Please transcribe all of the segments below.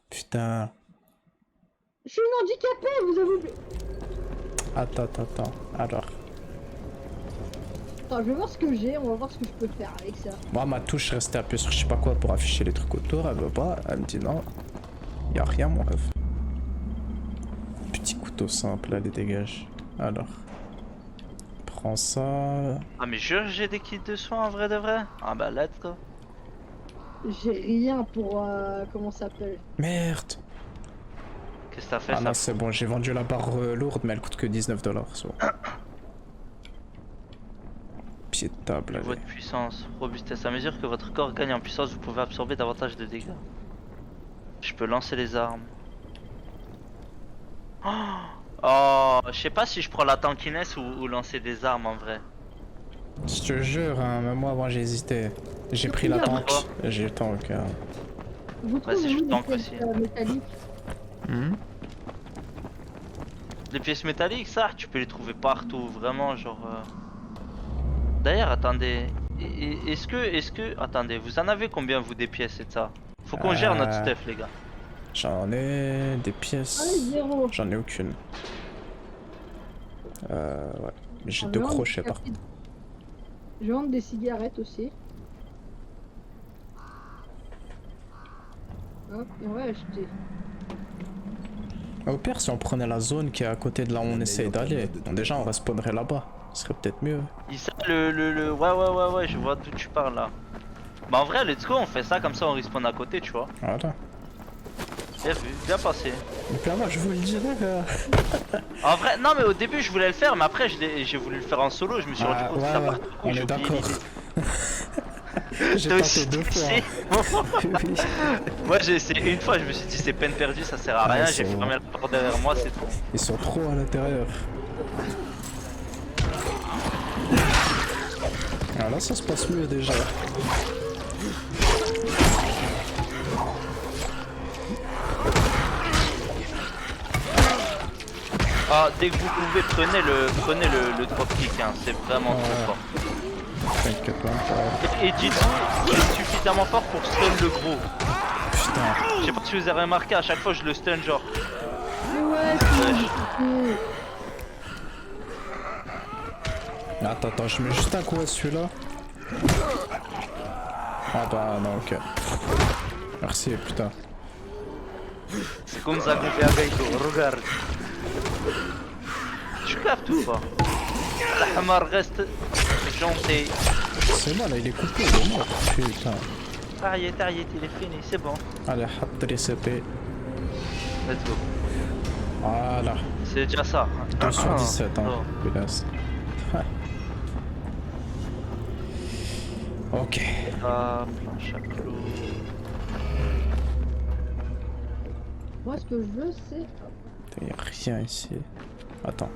Putain. Je suis une handicapée, vous avez oublié. Attends. Alors. Attends, je vais voir ce que j'ai, on va voir ce que je peux faire avec ça. Moi, ma touche restait appuyée sur je sais pas quoi pour afficher les trucs autour. Elle veut pas. Elle me dit non. Y'a rien, mon rêve. Petit couteau simple, allez, dégage. Alors. Prends ça. Ah, mais jure, j'ai des kits de soins en vrai de vrai. Ah, bah, let's go. J'ai rien pour... comment ça s'appelle? Merde. Qu'est-ce que t'as fait Ah ça? non, c'est bon, j'ai vendu la barre lourde, mais elle coûte que 19 $. C'est bon. Pied de table, allez. Votre puissance, robustesse. À mesure que votre corps gagne en puissance, vous pouvez absorber davantage de dégâts. Je peux lancer les armes. Oh, je sais pas si je prends la tankiness ou lancer des armes en vrai. Je te jure, hein, même moi avant j'ai hésité. J'ai pris la tank. J'ai le tank. Vous Vas-y, trouvez je où tank les aussi. pièces métalliques? Les pièces métalliques, ça, tu peux les trouver partout, vraiment, genre... D'ailleurs, attendez, est-ce que... Attendez, vous en avez combien, vous, des pièces et de ça? Faut qu'on gère notre stuff, les gars. J'en ai des pièces. Allez, 0. J'en ai aucune. Ouais. J'ai Ah, 2 non, crochets par contre. Je vends des cigarettes aussi. Hop, et on va acheter. Au pire, si on prenait la zone qui est à côté de là où on essaye d'aller, bon, déjà on respawnerait là-bas. Ce serait peut-être mieux. Ça, ouais, je vois d'où tu parles là. Bah en vrai, let's go, on fait ça comme ça, on respawn à côté, tu vois. Voilà. Bien vu, bien passé. Et puis moi, je vous le dirais. En vrai, non mais au début je voulais le faire, mais après j'ai voulu le faire en solo, je me suis rendu compte que ça part trop, on j'ai est oublié d'accord. l'idée. J'ai tenté 2 fois. Oui. Moi j'ai essayé une fois, je me suis dit c'est peine perdue, ça sert à rien, j'ai fermé la porte derrière moi, c'est tout. Ils sont trop à l'intérieur. Ah là ça se passe mieux déjà. Ah, dès que vous pouvez, prenez le dropkick, hein, c'est vraiment trop fort. T'inquiète pas. Et dites-vous qu'il est suffisamment fort pour stun le gros. Putain. Je sais pas si vous avez remarqué, à chaque fois je le stun genre. Mais ouais, Attends, je mets juste un coup à celui-là. Ah bah non, ok. Merci, putain. C'est comme ça qu'on fait avec toi, regarde. Tu captes ou pas? La hamar reste gentil. C'est bon là, il est coupé, il est mort. Putain. T'arrête, il est fini, c'est bon. Allez, حط CP. Let's go. Voilà. C'est déjà ça. 2 sur 17, hein. Oh. Pédasse. Ouais. Ok. Ah, planche à clous. moi ce que je veux c'est... Il y a rien ici. Attends.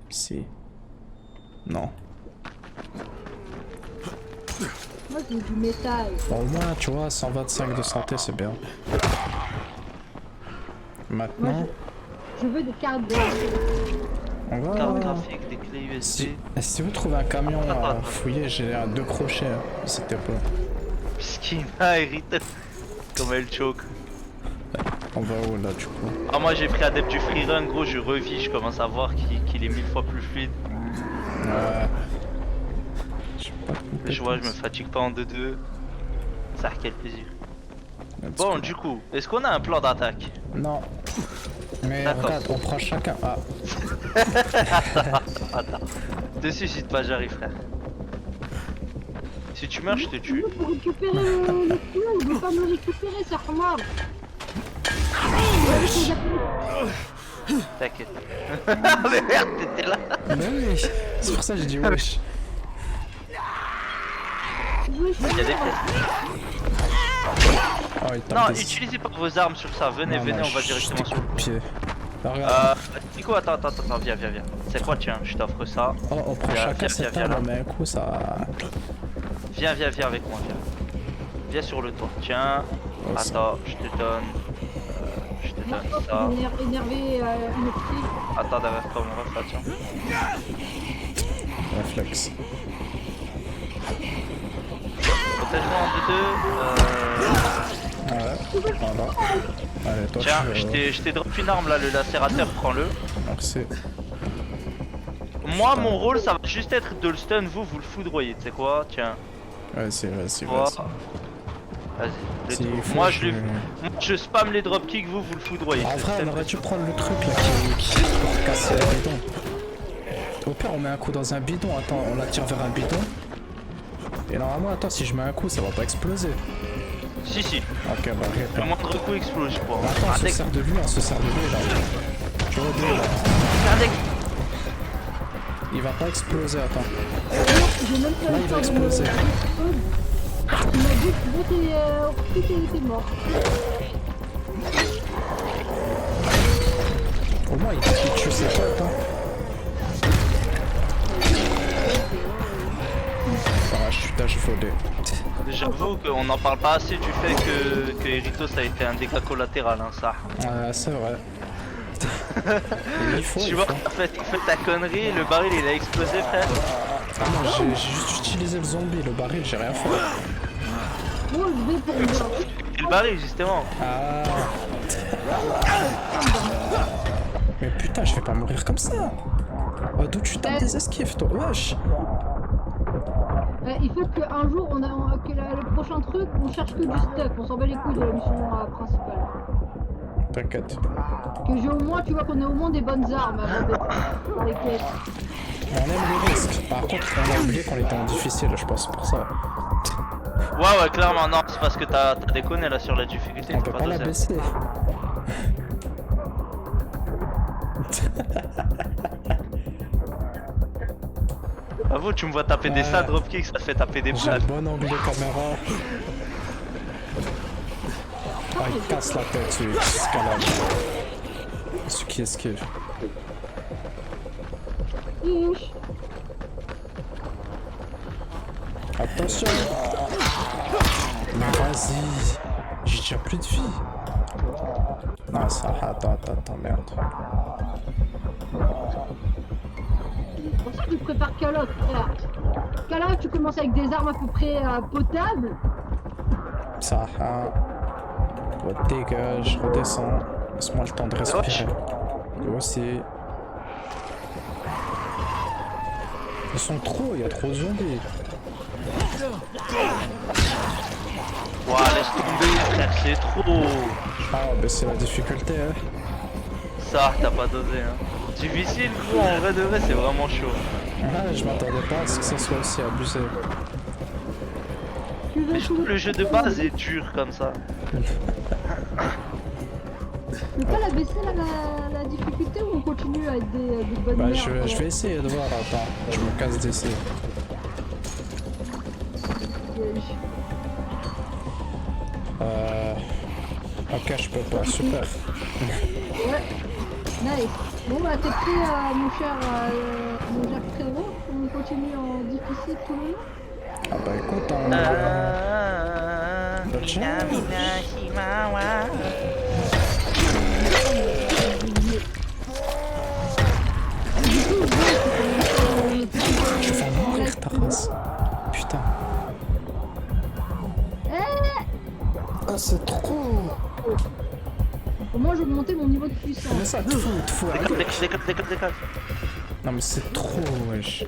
Si. Non. Moi je veux du métal. Bon, au moins, tu vois, 125 de santé, c'est bien. Maintenant, Moi, je veux des cartes de... on va... Carte graphique, des clés USB. Si vous trouvez un camion à fouiller, j'ai 2 crochets, hein, c'était pas. Skin, ah, irrité. Comme elle choke. On va où là, du coup? Ah, moi j'ai pris adepte du freerun, gros, je revis, je commence à voir qu'il est 1000 fois plus fluide. Ouais. J'ai pas de Je vois, je me compétences. fatigue pas en 2-2. Ça, quel plaisir. Let's Bon, go. du coup, est-ce qu'on a un plan d'attaque? Non. Mais D'accord. regarde, on prend chacun. Ah, Attends. Te suicide pas, j'arrive, frère. Si tu meurs, je te tue. Pour récupérer le clou, il veut pas me récupérer, c'est rare. T'inquiète. Mais merde, t'étais là. mais oui, c'est pour ça que j'ai dit wesh. Il y a des pièces. Oh, il tape Non, des... utilisez pas vos armes sur ça. Venez, Non, venez, non, on va je directement sur découpe le pied. Là, regarde. Nico, attends, viens. C'est quoi, tiens, je t'offre ça. Oh, on prend Viens, chacun viens, cette viens, arme, là. mais un coup ça... Viens avec moi, viens. Viens sur le toit. Tiens, Oh, ça- attends, je te donne. Je te donne ça. Énervé, une fille. Attends, derrière toi, mon ref, là, tiens. Réflexe. Protège-moi en 2-2. Voilà. Allez, toi, Tiens, tu, je t'ai drop une arme là, le lacérateur, prends-le. merci. Moi, mon rôle, ça va juste être de le stun, vous le foudroyez, tu sais quoi? Tiens. Vas-y, vas-y, Voilà. vas-y. Vas-y, let's S'il go. faut, Moi, je spam les dropkicks, vous le foudroyez. En vrai, on aurait dû prendre le truc là qui pour casser le bidon. Au pire, on met un coup dans un bidon. Attends, on la tire vers un bidon. Et normalement, attends, si je mets un coup, ça va pas exploser. Si, si. Ok, bah Le arrête. moindre coup explose, je crois. Attends, on se Avec- sert de lui, on se sert de lui là. Tu vois, lui, là. avec- Il va pas exploser, attends. J'ai même pas Là, eu il va le temps de exploser. Il m'a dit que bon, t'es mort. Au moins, il tue ses potes, hein. Ah, je suis tâche volé. J'avoue qu'on n'en parle pas assez du fait que Eritos a été un dégât collatéral, hein, ça. C'est vrai. Il faut, Tu il vois, faut. en fait ta connerie, le baril il a explosé, frère. Ah non, j'ai juste utilisé le zombie, le baril, j'ai rien fait. Bon, je vais pour moi. Et le baril, justement. Ah. Mais putain, je vais pas mourir comme ça. Oh, d'où tu tapes des esquives, toi? Wesh. Il faut qu'un jour, le prochain truc, on cherche que du stuff. On s'en bat les couilles de la mission principale. T'inquiète. Que j'ai au moins, tu vois, qu'on ait au moins des bonnes armes avant d'être dans les quêtes. On aime les risques. Par contre, on a oublié qu'on était en difficile, je pense, pour ça. Ouais, clairement, non, c'est parce que t'as déconné là sur la difficulté. On t'es peut pas la deuxième. baisser. Avoue, tu me vois taper des Ouais. stats dropkicks, ça te fait taper des J'ai un balles. bon angle de caméra. Ah, il casse la tête, celui qui escalade. Celui qui esquive. Ish. Attention. Mais vas-y. J'ai déjà plus de vie. Non, ça. Attends, merde. C'est pour ça que je préfère Call of, frère. Call of, tu commences avec des armes à peu près potables. Ça. Oh, dégage, redescends. Laisse-moi le temps de respirer. Moi aussi. Ils sont trop, il y a trop de zombies. Ouah, laisse tomber, frère, c'est trop. Ah, bah c'est la difficulté, hein. Ça, t'as pas dosé, hein. Difficile, gros, en vrai de vrai, c'est vraiment chaud. Ah, je m'attendais pas à ce que ça soit aussi abusé. Mais je trouve que le jeu de base est dur comme ça. Tu peux pas la baisser la difficulté ou on continue à être des bonnes Bah, merdes, je vais essayer de voir, attends. Je me casse d'ici. Ok, je peux pas, super. Ouais. Nice. Bon bah t'es prêt mon cher frérot? On continue en difficile tout le monde? Ah bah écoute, on... Je vais mourir ta race. Putain. Ah, c'est trop. Au moins j'ai augmenté mon niveau de puissance. Mais ça, te fous, allez. Décolle. Non mais c'est trop, wesh.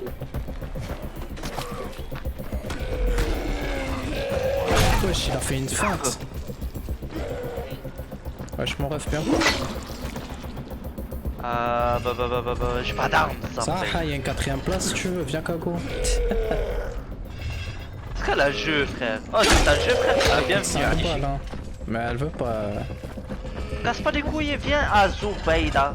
Wesh, il a fait une feinte. Wesh, mon ref, bien quoi. Ah, bah, j'ai pas d'armes, ça. Ça, il y a une quatrième place si tu veux, viens Kago. C'est qu'elle a jeu, frère. Oh, c'est un jeu, frère. Ah, bienvenue, 5 Anishi. balles, hein. Mais elle veut pas. Casse pas les couilles, viens à Zubayda.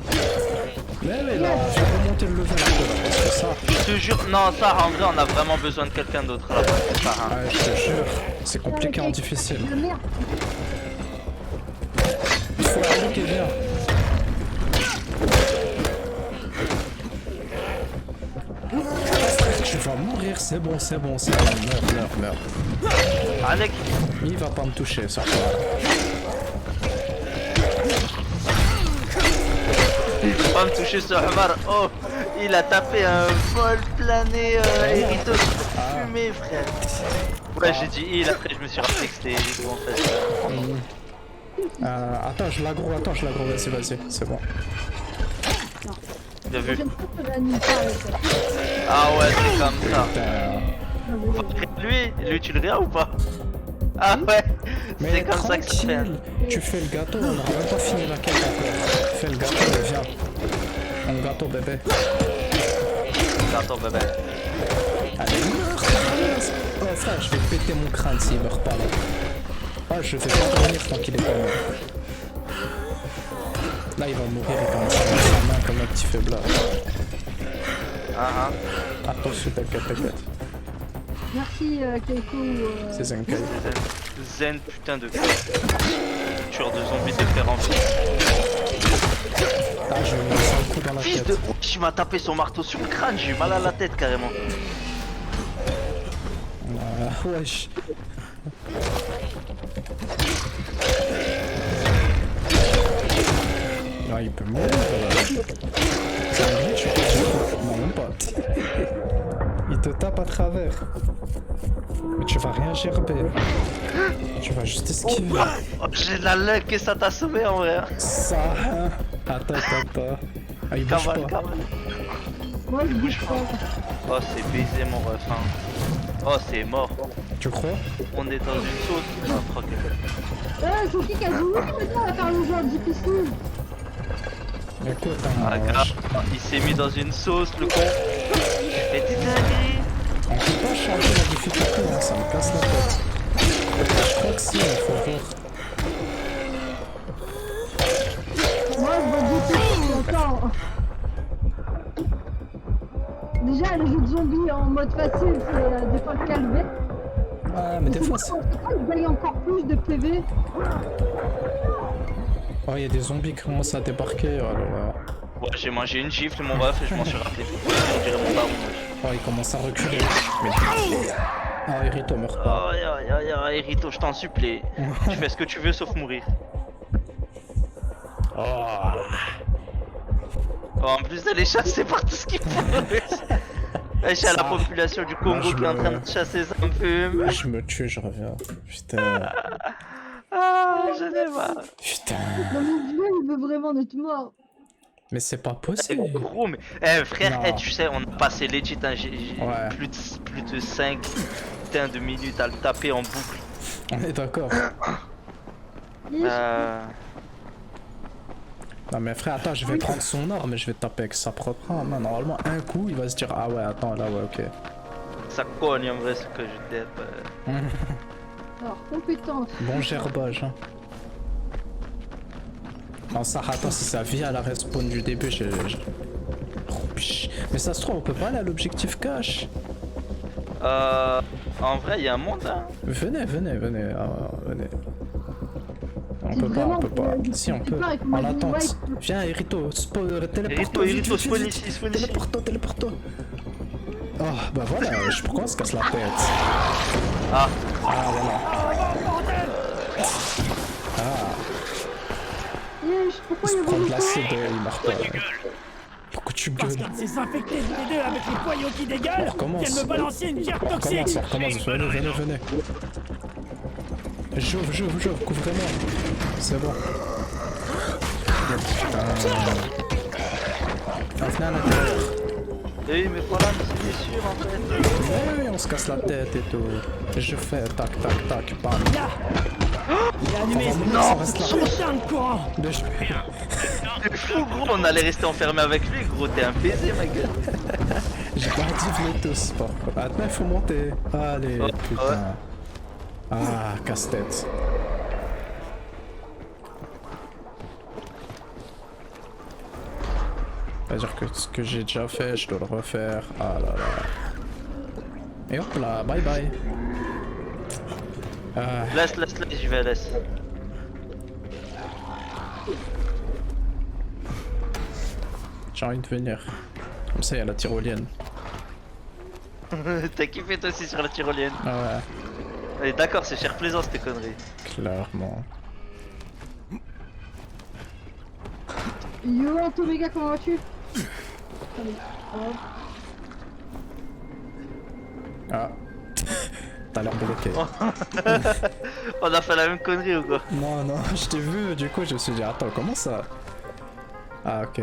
Mais là, je vais remonter le level un peu là, parce que ça. Je te jure, non, ça, en vrai, on a vraiment besoin de quelqu'un d'autre là-bas. C'est ça, hein. Ouais, je te jure, c'est compliqué en difficile. Le merde. Il faut aller qui est bien. Tu vas mourir, c'est bon, meurs. Alec, Il va pas me toucher, ça. il peut pas me toucher ce Omar. Oh, il a tapé un vol plané Eritos fumé, frère. Ouais, j'ai dit il, après je me suis rappelé que c'était Eritos en fait. Attends, je l'aggro, vas-y, c'est bon. Bien vu. J'aime pas que la nuit pas avec ça. Ah ouais, c'est comme ça. Putain. Lui, tu le regardes ou pas? Ah ouais, c'est Mais comme ça que ça se fait. tranquille, tu fais le gâteau, on n'aura même pas fini la quête encore. Fais le gâteau et viens. Mon gâteau bébé. Attends, bébé. Allez, meurs, oh frère, je vais péter mon crâne s'il meurt pas là. Ah, je vais pas dormir tant qu'il est pas mort. Là, il va mourir, il commence à mettre sa main comme un petit faiblard. Ah Attention, t'inquiète. Merci Keiko. C'est Zenkai. Zen, putain de tueur de zombies de fer en vie. Ah, je vais me laisser un coup dans la Fils tête. de... Tu m'as tapé son marteau sur le crâne, j'ai eu mal à la tête carrément. Wesh. Ah, il peut mourir. C'est un glitch ou quoi? Non, même pas. Il te tape à travers. Mais tu vas rien gerber. Tu vas juste esquiver. Oh, j'ai de la luck que ça t'a sauvé en vrai. Ça. Attends. Ah, il bouge Cavale, pas. cavale. Moi je bouge pas. Oh, c'est baisé mon ref. Hein. Oh, c'est mort. Tu crois? On est dans une sauce. Ah, fuck. Sophie Kazumi, maintenant on va faire le jeu difficile. Écoute, Ah, grave. Il s'est mis dans une sauce, le con. Et t'es dingue. on peut pas changer la difficulté, hein, ça me casse la tête. Je crois que si, il faut voir. Moi je vois difficile, attends. Déjà les jeux de zombies en mode facile, c'est des fois le calvaire. Ah, mais des fois, c'est... Je gagne encore plus de PV. Oh, il y a des zombies qui commencent à débarquer, oh là là. Ouais, j'ai mangé une gifle, mon ref, et je m'en suis rappelé. On dirait mon baron. Oh, il commence à reculer. Mais... Ah, Irito meurt pas. Oh, Erito, je t'en supplie. Tu fais ce que tu veux sauf mourir. Oh. Oh, en plus d'aller chasser par tout ce qu'il peut. Wesh, à la population du Congo Moi, je qui est en train me- de chasser ça me fume. Je me tue, je reviens. Putain. Ah, je sais pas. Putain. Non mon dieu, il veut vraiment être mort. Mais c'est pas C'est possible. gros, mais. Eh, frère, Non. eh, tu sais, on a passé legit, hein, j'ai Ouais. plus de 5 putain de minutes à le taper en boucle. On est d'accord. Non mais frère, attends, je vais prendre son arme et je vais taper avec sa propre arme. Normalement, un coup, il va se dire, ah ouais, attends, là, ouais, ok. Ça cogne en vrai ce que je dis. Alors, compétence. Bon gerbage, hein. Non, ça, attends, si ça vient à la respawn du début, Oh, pich. Mais ça se trouve, on peut pas aller à l'objectif cache. En vrai, il y a un monde, hein. Venez. Ah, venez. On Si peut pas, vraiment, Si, on tu peut. pars avec En moi, attente. ouais. Viens, Irito, téléporte-toi. Irito, vite, spawn vite. ici, spawn ici. Téléporte-toi. Oh, bah voilà, pourquoi on se casse la tête? Ah, Ah, voilà. Ah, Yesh, pourquoi il y a prendre beaucoup l'acide, il meurt pas. Pourquoi tu Parce gueules? qu'elle s'est infectée tous les deux avec les poyaux qui dégueulent, On recommence. qu'elle me balançait une gerbe toxique. On recommence, venez. J'ouvre, couvrez-moi. C'est bon. Venez à l'intérieur. oui, mais voilà, mais c'est bien sûr en fait. Oui, on se casse la tête et tout. Je fais tac, bam. Là Il a allumé Non, ça reste là. son putain de courant. C'est fou, gros, on allait rester enfermé avec lui, gros, t'es un baiser, ma gueule. J'ai pas dit venez tous, par contre. Attends, il faut monter. Allez, Ouais, putain. ouais. Ah, casse-tête. C'est-à-dire que ce que j'ai déjà fait, je dois le refaire. Ah là là. Et hop là, bye bye. Laisse, j'y vais, laisse. J'ai envie de venir. Comme ça, il y a la tyrolienne. T'as kiffé toi aussi sur la tyrolienne. Ah Allez, d'accord, c'est cher plaisant cette connerie. ouais, clairement. Yo, Antomega, comment vas-tu? Allez, hop. Ah. t'as l'air bloqué. On a fait la même connerie ou quoi? Non, non, je t'ai vu, du coup je me suis dit, attends, comment ça? Ah, ok.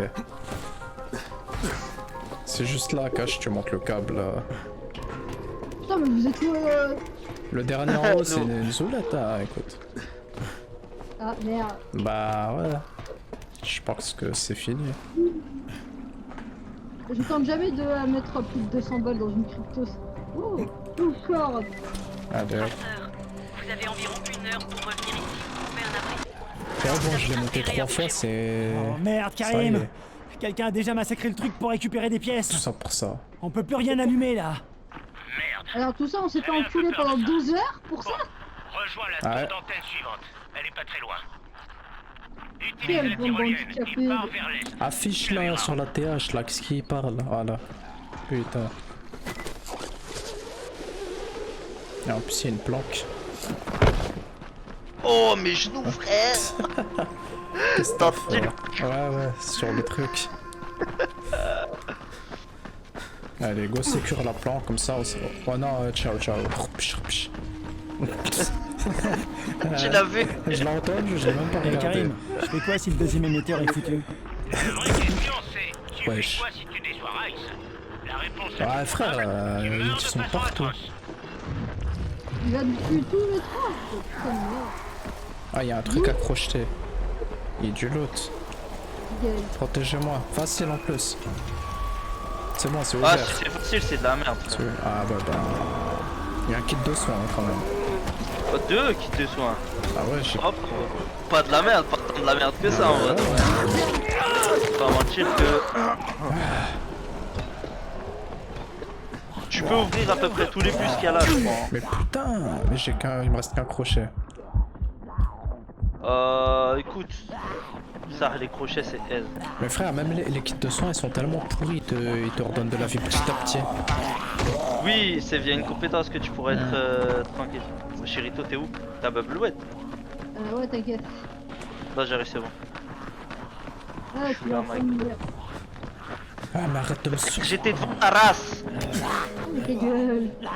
C'est juste là, Cache, tu montes le câble. Putain, mais vous êtes où Le dernier en haut, c'est Non. une zoulette, hein, écoute. Ah, merde. Bah, ouais. Je pense que c'est fini. Je tente jamais de mettre plus de 200 balles dans une cryptos. Oh, tout corps. Allez, hop. Vous avez environ 1 heure pour revenir ici. Trouver un abri. Ouais, bon, je l'ai monté 3 fois, c'est... Oh merde, Ça y Karim. est, Quelqu'un a déjà massacré le truc pour récupérer des tout pièces. ça pour ça. On peut plus rien allumer là. Alors tout ça, on s'est fait enculer pendant 12 heures pour ça? Rejoins la Ouais. tour d'antenne suivante. Elle est pas très loin. Quel Utilise la bonbon tyrolienne. handicapé. Il part vers l'est. Affiche là, sur la TH, là, qu'est-ce qu'il parle? Voilà. Putain. Et en plus, il y a une planque. Oh mes genoux frère. Qu'est-ce que T'as t'as fait? Ouais, sur le truc. Allez, go sécure la planque, comme ça, on se... Oh non, ciao, ciao. Tu l'as vu? Je l'ai entendu, je l'ai même pas Eh regardé. Karim, je fais quoi si le deuxième émetteur est foutu? La vraie question c'est, tu Wesh. fais quoi si tu déçois Rice? La réponse est Ouais, frère, tu meurs ils de sont façon partout. atroce. Il va depuis tout le métro. Putain de merde. Ah, il y a un truc à crocheter. Il y a du loot. Gay. Protégez-moi. Facile en plus. C'est bon, c'est Ah ouvert. si c'est facile, c'est de la merde. C'est- Ah bah. Il y a un kit de soins quand même. Oh, 2 qui te soignent. Ah ouais, j'ai... Hop. Pas de la merde, pas tant de la merde que ça en vrai. Pas mentir que... Tu peux ouvrir à peu près tous les bus qu'il y a là je crois. Mais putain, mais j'ai qu'un... Il me reste qu'un crochet. Écoute. Ça, les crochets c'est aise. Mais frère, même les kits de soins, ils sont tellement pourris, ils te redonnent de la vie petit à petit. Oui, c'est via une compétence que tu pourrais être tranquille. Chérito, t'es où? T'as Bubblouette? Ouais, t'inquiète. Là j'ai réussi, c'est bon. Ah, tu vas en train de me dire. Ah, mais arrête de me suivre. J'étais devant ta race! Ta gueule. Vous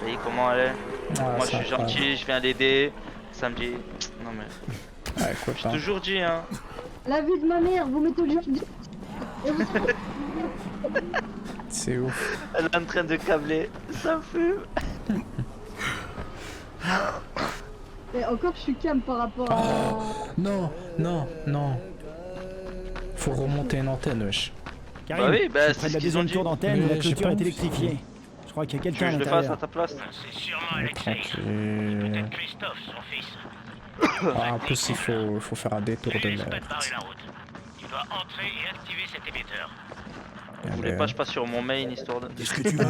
voyez comment elle est? Ouais, Moi je ça suis va. gentil, je viens l'aider. Ça me dit... Non mais... Ouais, écoute, J'ai hein. toujours dit hein. La vie de ma mère, vous mettez le jeu. Et vous... C'est ouf. Elle est en train de câbler. Ça me fume. Et encore, je suis calme par rapport à... Non, non, non. Faut remonter une antenne, wesh. Karim, Bah oui, bah, je c'est près de ce la qu'ils ont deuxième dit. tour d'antenne, Mais la j'ai clôture pas est envie. électrifiée. Je crois qu'il y a Tu veux quelqu'un que à je le fasse à l'intérieur. ta place? C'est sûrement Alexei. Tranquille. Peut-être Christophe, son fils. Ah, en plus, il faut faire un détour de Laisse pas merde. te barrer la route. Tu dois entrer et activer cet émetteur. Vous voulez pas, je passe sur mon main histoire de. Qu'est-ce que tu veux?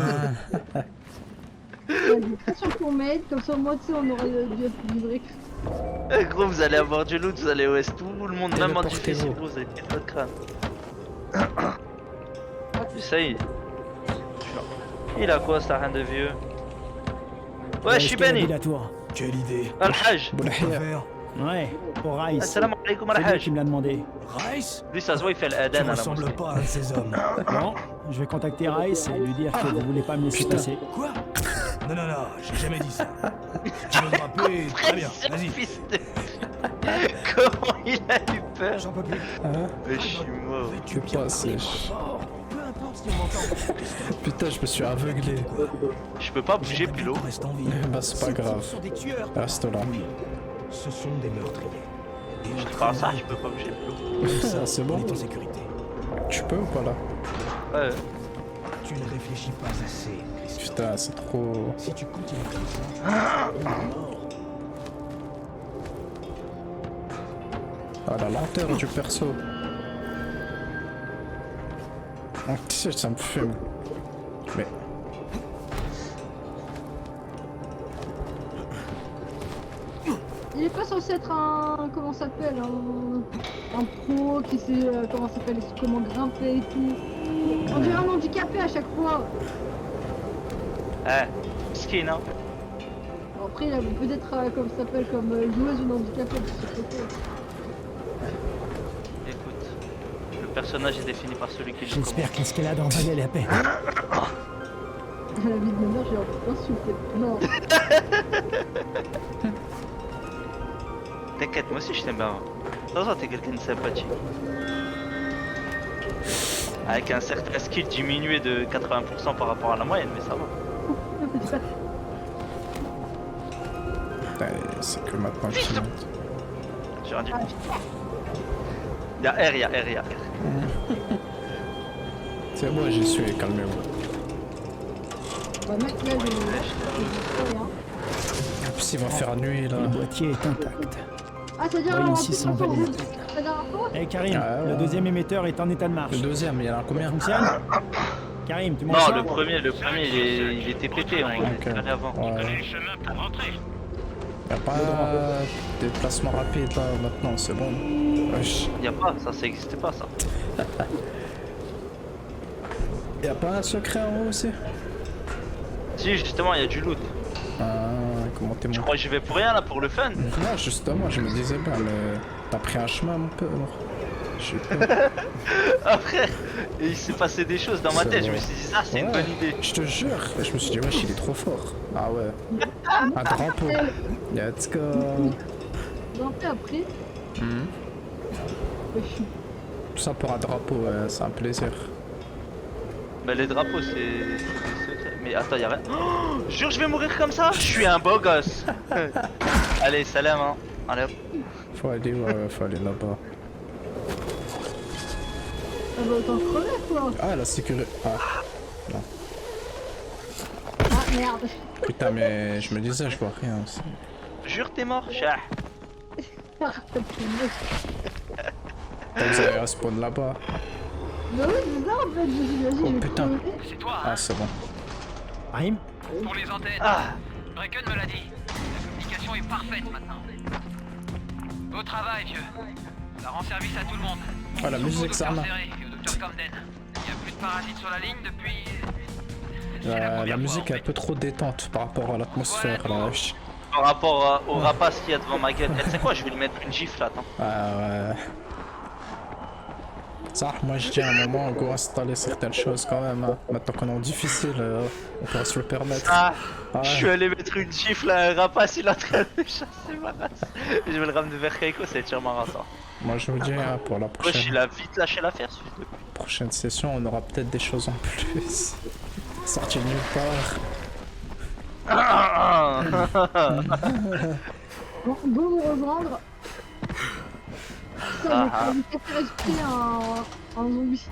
Pas sur ton mail, comme ça, moi, tu sais, on aurait dû être livré. Eh, gros, vous allez avoir du loot, vous allez OS tout le monde, même en Téléportez-vous. difficile, gros, vous allez péter votre crâne. Ça y est. Il a quoi, ça, rien de vieux? Ouais, je suis béni. la tour. Quelle idée. Al-Hajj. Boulahia. Ouais, pour Rice. Assalamu alaikum C'est lui Al-Hajj. qui me l'a demandé. Rice? Lui, ça se voit, il fait Tu l'Aden à la ressembles mosquée. pas à un de ces hommes. Bon, je vais contacter Rice et lui dire que vous voulez pas me laisser Putain. passer. Quoi? Non, non, non, j'ai jamais dit ça. Tu veux me rappeler? Très bien, vas-y. Fils de... Comment il a eu peur? J'en peux plus. Hein? Mais je suis mort. Tu C'est pas sèche. Peu importe si on m'entend. Putain, je me suis aveuglé. Je peux pas bouger plus l'eau. Reste en vie. Bah, c'est pas Ces grave. types sont des tueurs. Reste là. Ce sont des meurtriers. Et Je parle ça, je peux pas bouger plus l'eau. Ça, c'est on bon. est en sécurité. Tu peux ou pas là? Ouais. Tu ne réfléchis pas assez, Christophe. Putain, c'est trop... Si tu continues comme ça, on est mort. Ah, la lenteur du perso. Oh, tu sais, ça me fume. Mais... Il est pas censé être un... Comment ça s'appelle? Un pro qui sait... comment ça s'appelle? Comment grimper et tout. On dirait un handicapé à chaque fois. Skin, hein. Bon, après, il a peut-être, comme ça s'appelle, comme joueuse une handicapée. Je sais pas. Écoute, le personnage est défini par celui qui le commande. J'espère que l'escalade en valait la peine. À la vie de ma mère, j'ai envie d'insulter. Non. T'inquiète, moi aussi je t'aime bien. De temps en temps, t'es quelqu'un de sympathique. Avec un certain skill diminué de 80% par rapport à la moyenne, mais ça va. C'est que maintenant que je monte. J'ai rien dit. Y'a R, y'a R, y'a R. C'est bon, j'y suis, calmez-vous. Bah mec, là, j'ai rien. En plus, il va faire nuit là. Le boîtier est intact. Ah, c'est-à-dire Voyons on si c'est validé. la dernière fois. Eh Karim, Ah, ouais. le deuxième émetteur est en état de marche. Le deuxième, il y en a Ça combien? fonctionne Karim, tu m'entends? Non, le premier il était pété, on Ok. l'avait avant. Ouais. Connais le chemin pour rentrer. Y'a pas de déplacement rapide là maintenant, c'est bon. Wesh. Y'a pas, ça existait pas ça. Y'a pas un secret en haut aussi? Si, justement, y'a du loot. Ah, comment t'es Tu monté? crois que j'y vais pour rien là, pour le fun? Non, justement, je me disais bien, mais t'as pris un chemin mon peu alors. Je sais pas. Après, il s'est passé des choses dans ma C'est tête, je vrai. me suis dit ça c'est une Ouais. bonne idée. Je te jure, je me suis dit, wesh, il est trop fort. Ah ouais. Un drapeau. Let's go. J'en fais après. Mhm. Je suis Tout ça pour un drapeau, ouais, c'est un plaisir. Bah les drapeaux c'est des secrets. Mais attends, y'a rien. Oh, jure je vais mourir comme ça? Je suis un beau gosse. Allez, salam hein. Allez hop. Faut aller, ouais, faut aller là-bas. Ah bah autant crever quoi. Ah, la sécurité. Ah, Ah merde. putain, mais je me disais, je vois rien aussi. Jure t'es mort, chat. Bah Vous allez respawn là-bas. oui, c'est ça en fait, je me suis dit, vas-y, Oh, je vais putain. crever. C'est toi, Ah, hein? c'est bon. Karim, Pour les antennes. Ah, Bracken me l'a dit. La communication est parfaite maintenant. Beau travail, vieux. Ça rend service à tout le monde. Ah, la Surtout musique, au ça Dr. marche. Serré et au Dr. Camden. Il y a plus de parasites sur la ligne depuis... C'est La première fois, musique est en un peu trop détente par rapport à l'atmosphère là. wesh. par rapport au rapace qu'il y a devant ma gueule. Eh, tu sais quoi, je vais lui mettre une gifle, attends. Ah ouais. Ça, moi je dis à un moment, on doit installer certaines choses quand même. Hein. Maintenant qu'on est en difficile, on peut se le permettre. Ah, Ah ouais. je suis allé mettre une gifle à un rapace, il est en train de chasser ma race. Je vais le ramener vers Keiko, ça va être sûrement marrant ça. Moi je vous dis, hein, pour la Wesh, il prochaine, a vite lâché l'affaire, celui de prochaine session, on aura peut-être des choses en plus. Sorti de nulle part. Bon, go me rejoindre. Putain, Ah, j'ai failli casser l'esprit un zombie.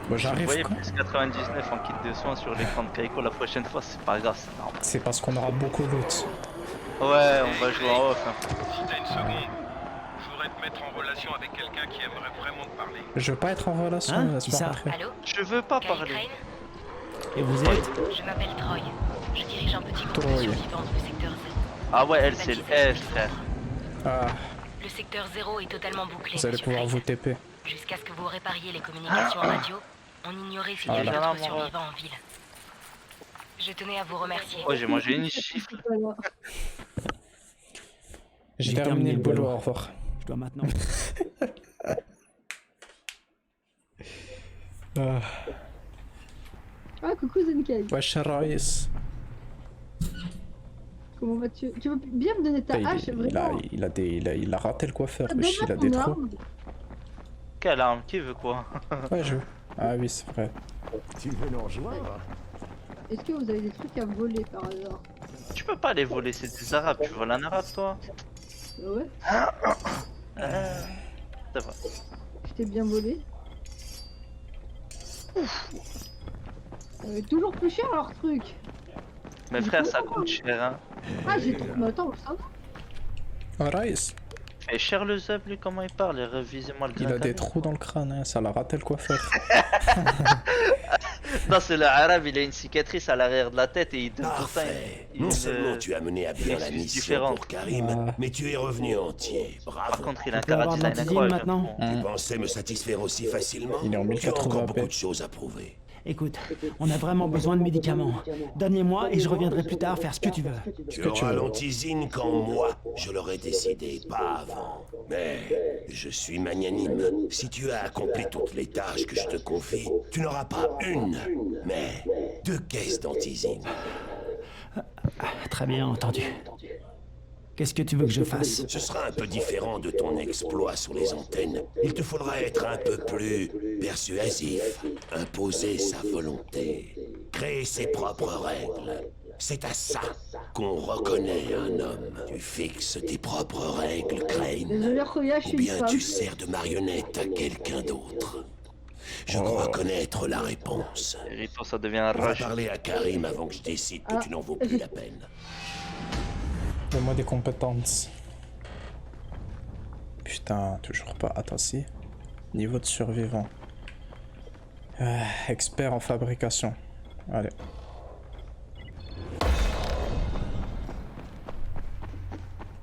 Bon, Vous j'arrive voyez, quoi. plus 99 en kit de soins sur l'écran de Keiko la prochaine fois, c'est pas grave, c'est normal. C'est parce qu'on aura beaucoup de loot. Ouais, on va jouer en off. Hein. Si t'as une seconde, je voudrais te mettre en relation avec quelqu'un qui aimerait vraiment te parler. Je veux pas être en relation, Hein, laisse qui pas ça rentrer. Allô Je veux pas Kyle parler. Crane et vous êtes? Je m'appelle Troy. Je dirige un petit groupe de Troy. survivants du secteur 0. Ah ouais, elle c'est le S, frère. Ah, Le secteur 0 est totalement bouclé. vous allez monsieur pouvoir Crane. vous TP. Jusqu'à ce que vous répariez les communications radio, on ignorait s'il y Ah avait là. d'autres survivants en ville. Je tenais à vous remercier. Ouais, j'ai mangé une gifle. Voilà. J'ai terminé le boulot, au revoir. Je dois maintenant. Ah. Ah, coucou Zenkai. Wesh Raïs. Comment vas-tu? Tu veux bien me donner ta hache, vraiment? Il a raté le coiffeur, Ah, wesh, il a donne-moi des ton trous. arme. Quelle arme? Qui veut quoi? Ouais, je. Ah oui, c'est vrai. Tu veux nous rejoindre? Est-ce que vous avez des trucs à voler par hasard? Tu peux pas les voler, c'est des arabes. Tu voles un arabe, toi? Ouais, Ça va. je t'ai bien volé. Toujours plus cher leur truc. Mais frère, ça coûte cher, hein. Ah, j'ai trop. Mais attends, ça va? Ah, Raïs, Et cher le zeb, lui, comment il parle? Révisez-moi le il a des gratin. trous dans le crâne, hein. Ça l'a raté le coiffeur. Non, c'est le arabe, il a une cicatrice à l'arrière de la tête et il donne pourtant Parfait. une- Non seulement tu as mené à bien la excuse mission différente. pour Karim, Ah. mais tu es revenu entier. Par Bravo. contre, il a un On peut avoir chara de design l'antidyne incroyable. maintenant Bon. Tu pensais me satisfaire aussi facilement? Il est en Tu as encore 1080p. beaucoup de choses à prouver. Écoute, on a vraiment besoin de médicaments. Donne-les-moi et je reviendrai plus tard faire ce que tu veux. Tu auras l'antisine quand moi, je l'aurais décidé, pas avant. Mais je suis magnanime. Si tu as accompli toutes les tâches que je te confie, tu n'auras pas une, mais 2 caisses d'antisine. Très bien entendu. Qu'est-ce que tu veux que je fasse? Ce sera un peu différent de ton exploit sur les antennes. Il te faudra être un peu plus persuasif, imposer sa volonté, créer ses propres règles. C'est à ça qu'on reconnaît un homme. Tu fixes tes propres règles, Crane, Désolé, Roya, je ou suis une bien femme. tu sers de marionnette à quelqu'un d'autre. Je crois connaître la réponse. Rito, ça devient un On va rage. parler à Karim avant que je décide que tu n'en vaux plus la peine. Donne-moi des compétences. Putain, toujours pas. Attends, si. Niveau de survivant. Expert en fabrication. Allez.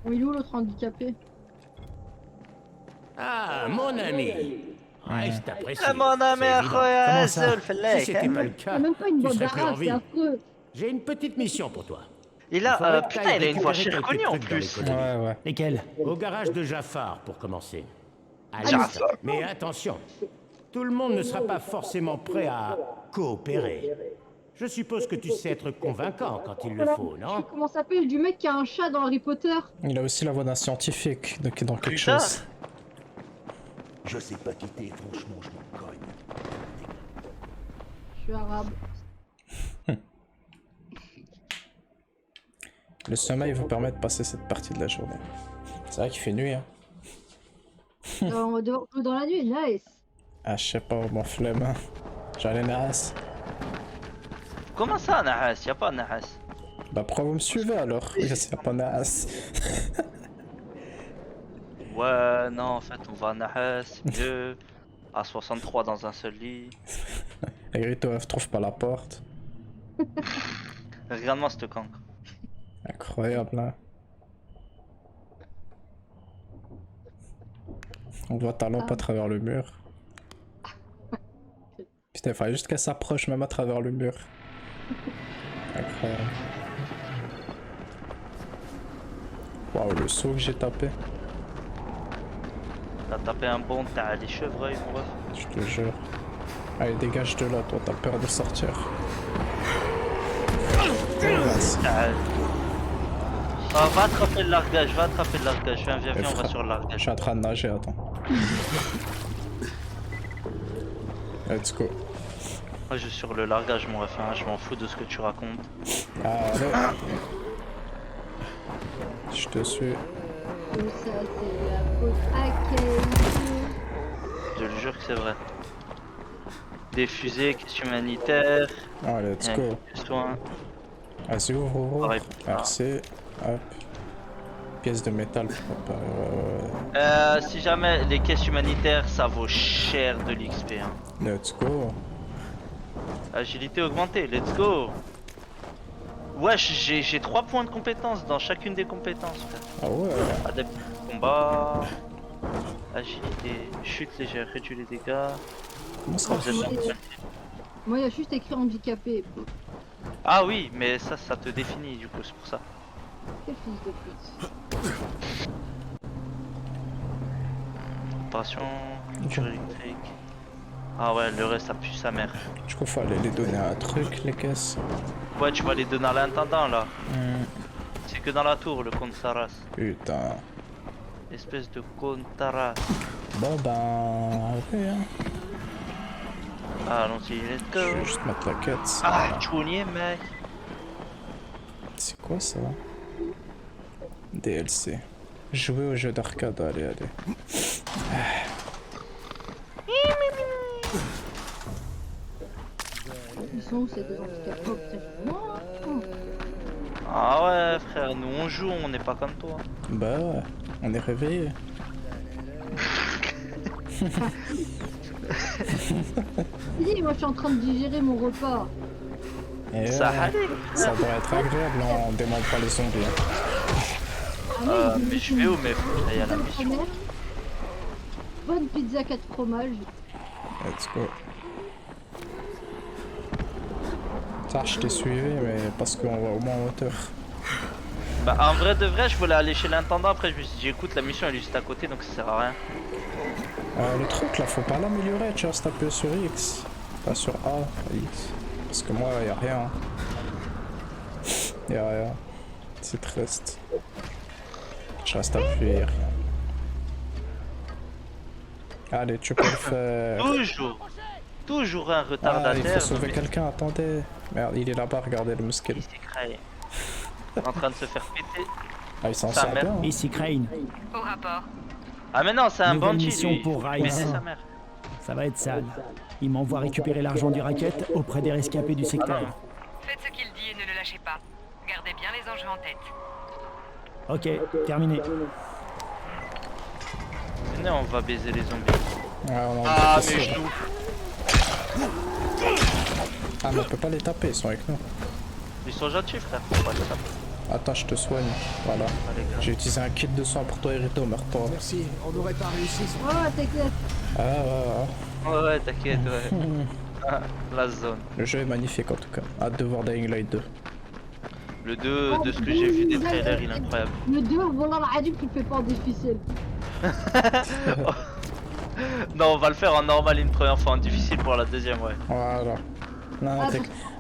Oh, il est où l'autre handicapé? Ah, mon ami. Ouais, je t'apprécie. Ah, mon ami, C'est évident. Akhoya, Comment ça? Azul, Fellek, Si c'était hein. pas le Il cas, a même pas une tu bande serais plus en d'arabe, c'est vie. affreux. J'ai une petite mission pour toi. Il a, faudrait que putain, t'ailles il a une voix récupérer chère connue en quelques trucs plus. dans l'économie. Ouais, ouais. Lesquels? Au garage de Jafar, pour commencer. À Jafar. l'est. Mais attention, tout le monde ne sera pas forcément prêt à coopérer. Je suppose que tu sais être convaincant quand il le faut, non? Comment ça s'appelle du mec qui a un chat dans Harry Potter? Il a aussi la voix d'un scientifique, donc il est dans quelque Putain. chose. Je sais pas quitter, franchement, je m'en cogne. Je suis arabe. Le sommeil vous permet de passer cette partie de la journée. C'est vrai qu'il fait nuit, hein. On va devoir jouer dans la nuit, nice. Ah, je sais pas, mon flemme. Hein. J'allais Nahas. Comment ça, Nahas? Y'a pas Nahas. Bah, pourquoi vous me suivez alors? Oui, c'est pas Nahas. Ouais, non, en fait, on va à Nahas, c'est mieux. À 63 dans un seul lit. Les Rito trouve pas la porte. Regarde-moi cette cancre. Incroyable, là. On voit ta lampe à travers le mur. Putain, il fallait juste qu'elle s'approche même à travers le mur. Incroyable. Waouh, le saut que j'ai tapé. T'as tapé un bon, t'as les chevreuils, mon ref. Je te jure. Allez, dégage de là, toi, t'as peur de sortir. T'as- Ah, va attraper le largage, va attraper le largage. Viens, viens, viens, on va sur le Je largage. suis en train de nager, attends. Let's go. Moi, je suis sur le largage, mon ref, hein, je m'en fous de ce que tu racontes. Allez. Je te suis. Tout ça, c'est la faute à quelqu'un. Je le jure que c'est vrai. Des fusées, question humanitaire. Allez, let's go. Soin. Vas-y, ouvre. Pareil. Merci. Hop. Pièce de métal, pourquoi pas. Si jamais les caisses humanitaires, ça vaut cher de l'XP. Hein. Let's go. Agilité augmentée, let's go. Wesh, j'ai 3 points de compétence dans chacune des compétences. Frère. Ah ouais. Adepte de combat, agilité, chute légère, réduit les dégâts. Comment ça Vous êtes en train- Moi, il y a juste écrit handicapé. Ah oui, mais ça te définit du coup, c'est pour ça. Quel fils de pute. Opération, culture électrique. Ah ouais, le reste ça pue sa mère. Du coup, faut aller les donner à un truc, les caisses. Ouais, tu vas les donner à l'intendant là. Hmm, C'est que dans la tour, le comte Saras. putain. Espèce de comte Saras. Bon ben. Ok, hein. Ah, allons-y, let's Je go. vais juste mettre la quête. ça. Ah, Junior, mec. C'est quoi ça? DLC. Jouer au jeu d'arcade, allez, allez. Ils sont où ces deux handicapés? Oh, putain, je suis moi, hein. Ah ouais, frère, nous on joue, on n'est pas comme toi. Bah ouais, on est réveillé. Dis, moi, je suis en train de digérer mon repas. Et Ça ouais, allait. ça doit être agréable, on démonte pas les zombies. Hein. Ah, Mais je vais où, mais faut que j'aille à la mission. Bonne pizza 4 fromages. Let's go. Ça, je t'ai suivi, mais parce qu'on va au moins en hauteur. Bah en vrai de vrai, je voulais aller chez l'intendant, après je me suis dit écoute, la mission elle est juste à côté donc ça sert à rien. Le truc là, faut pas l'améliorer, tu vas se taper sur X. Pas sur A, X. Parce que moi, y a rien. Y a rien. C'est triste. Je reste appuyé, rien. Allez, tu peux le faire. Toujours un Ah, il retardataire. faut sauver quelqu'un, attendez. Merde, il est là-bas, regardez le muscle. Il s'est créé. En train de se faire péter. Ah, il s'en Sa sort mère. bien. Ici Crane. Au rapport. Ah mais non, c'est un Nouvelle bandit mission lui. pour Rice. Baiser sa mère. Ça va être sale. Il m'envoie récupérer l'argent du racket auprès des rescapés du secteur. Faites ce qu'il dit et ne le lâchez pas. Gardez bien les enjeux en tête. Ok, terminé. Venez, on va baiser les zombies. Ouais, on a Ah un mais peu je de nous. Ah, mais on peut pas les taper, ils sont avec nous. Ils sont gentils frère. Faut pas les taper. Attends, je te soigne. Voilà. Allez, gars. J'ai utilisé un kit de soin pour toi, Irito, meurs pas. Merci, on n'aurait pas réussi. Ouais, t'inquiète. Ah, ouais. Ouais, t'inquiète, ouais. Ah, la zone. Le jeu est magnifique en tout cas. Hâte de voir Dying Light 2. Le 2, de ce que j'ai vu des trailers, il est incroyable. Le 2, voilà, l'adib, tu le fais pas en difficile. Non, on va le faire en normal une première fois, en difficile pour la deuxième, ouais. Voilà. Non,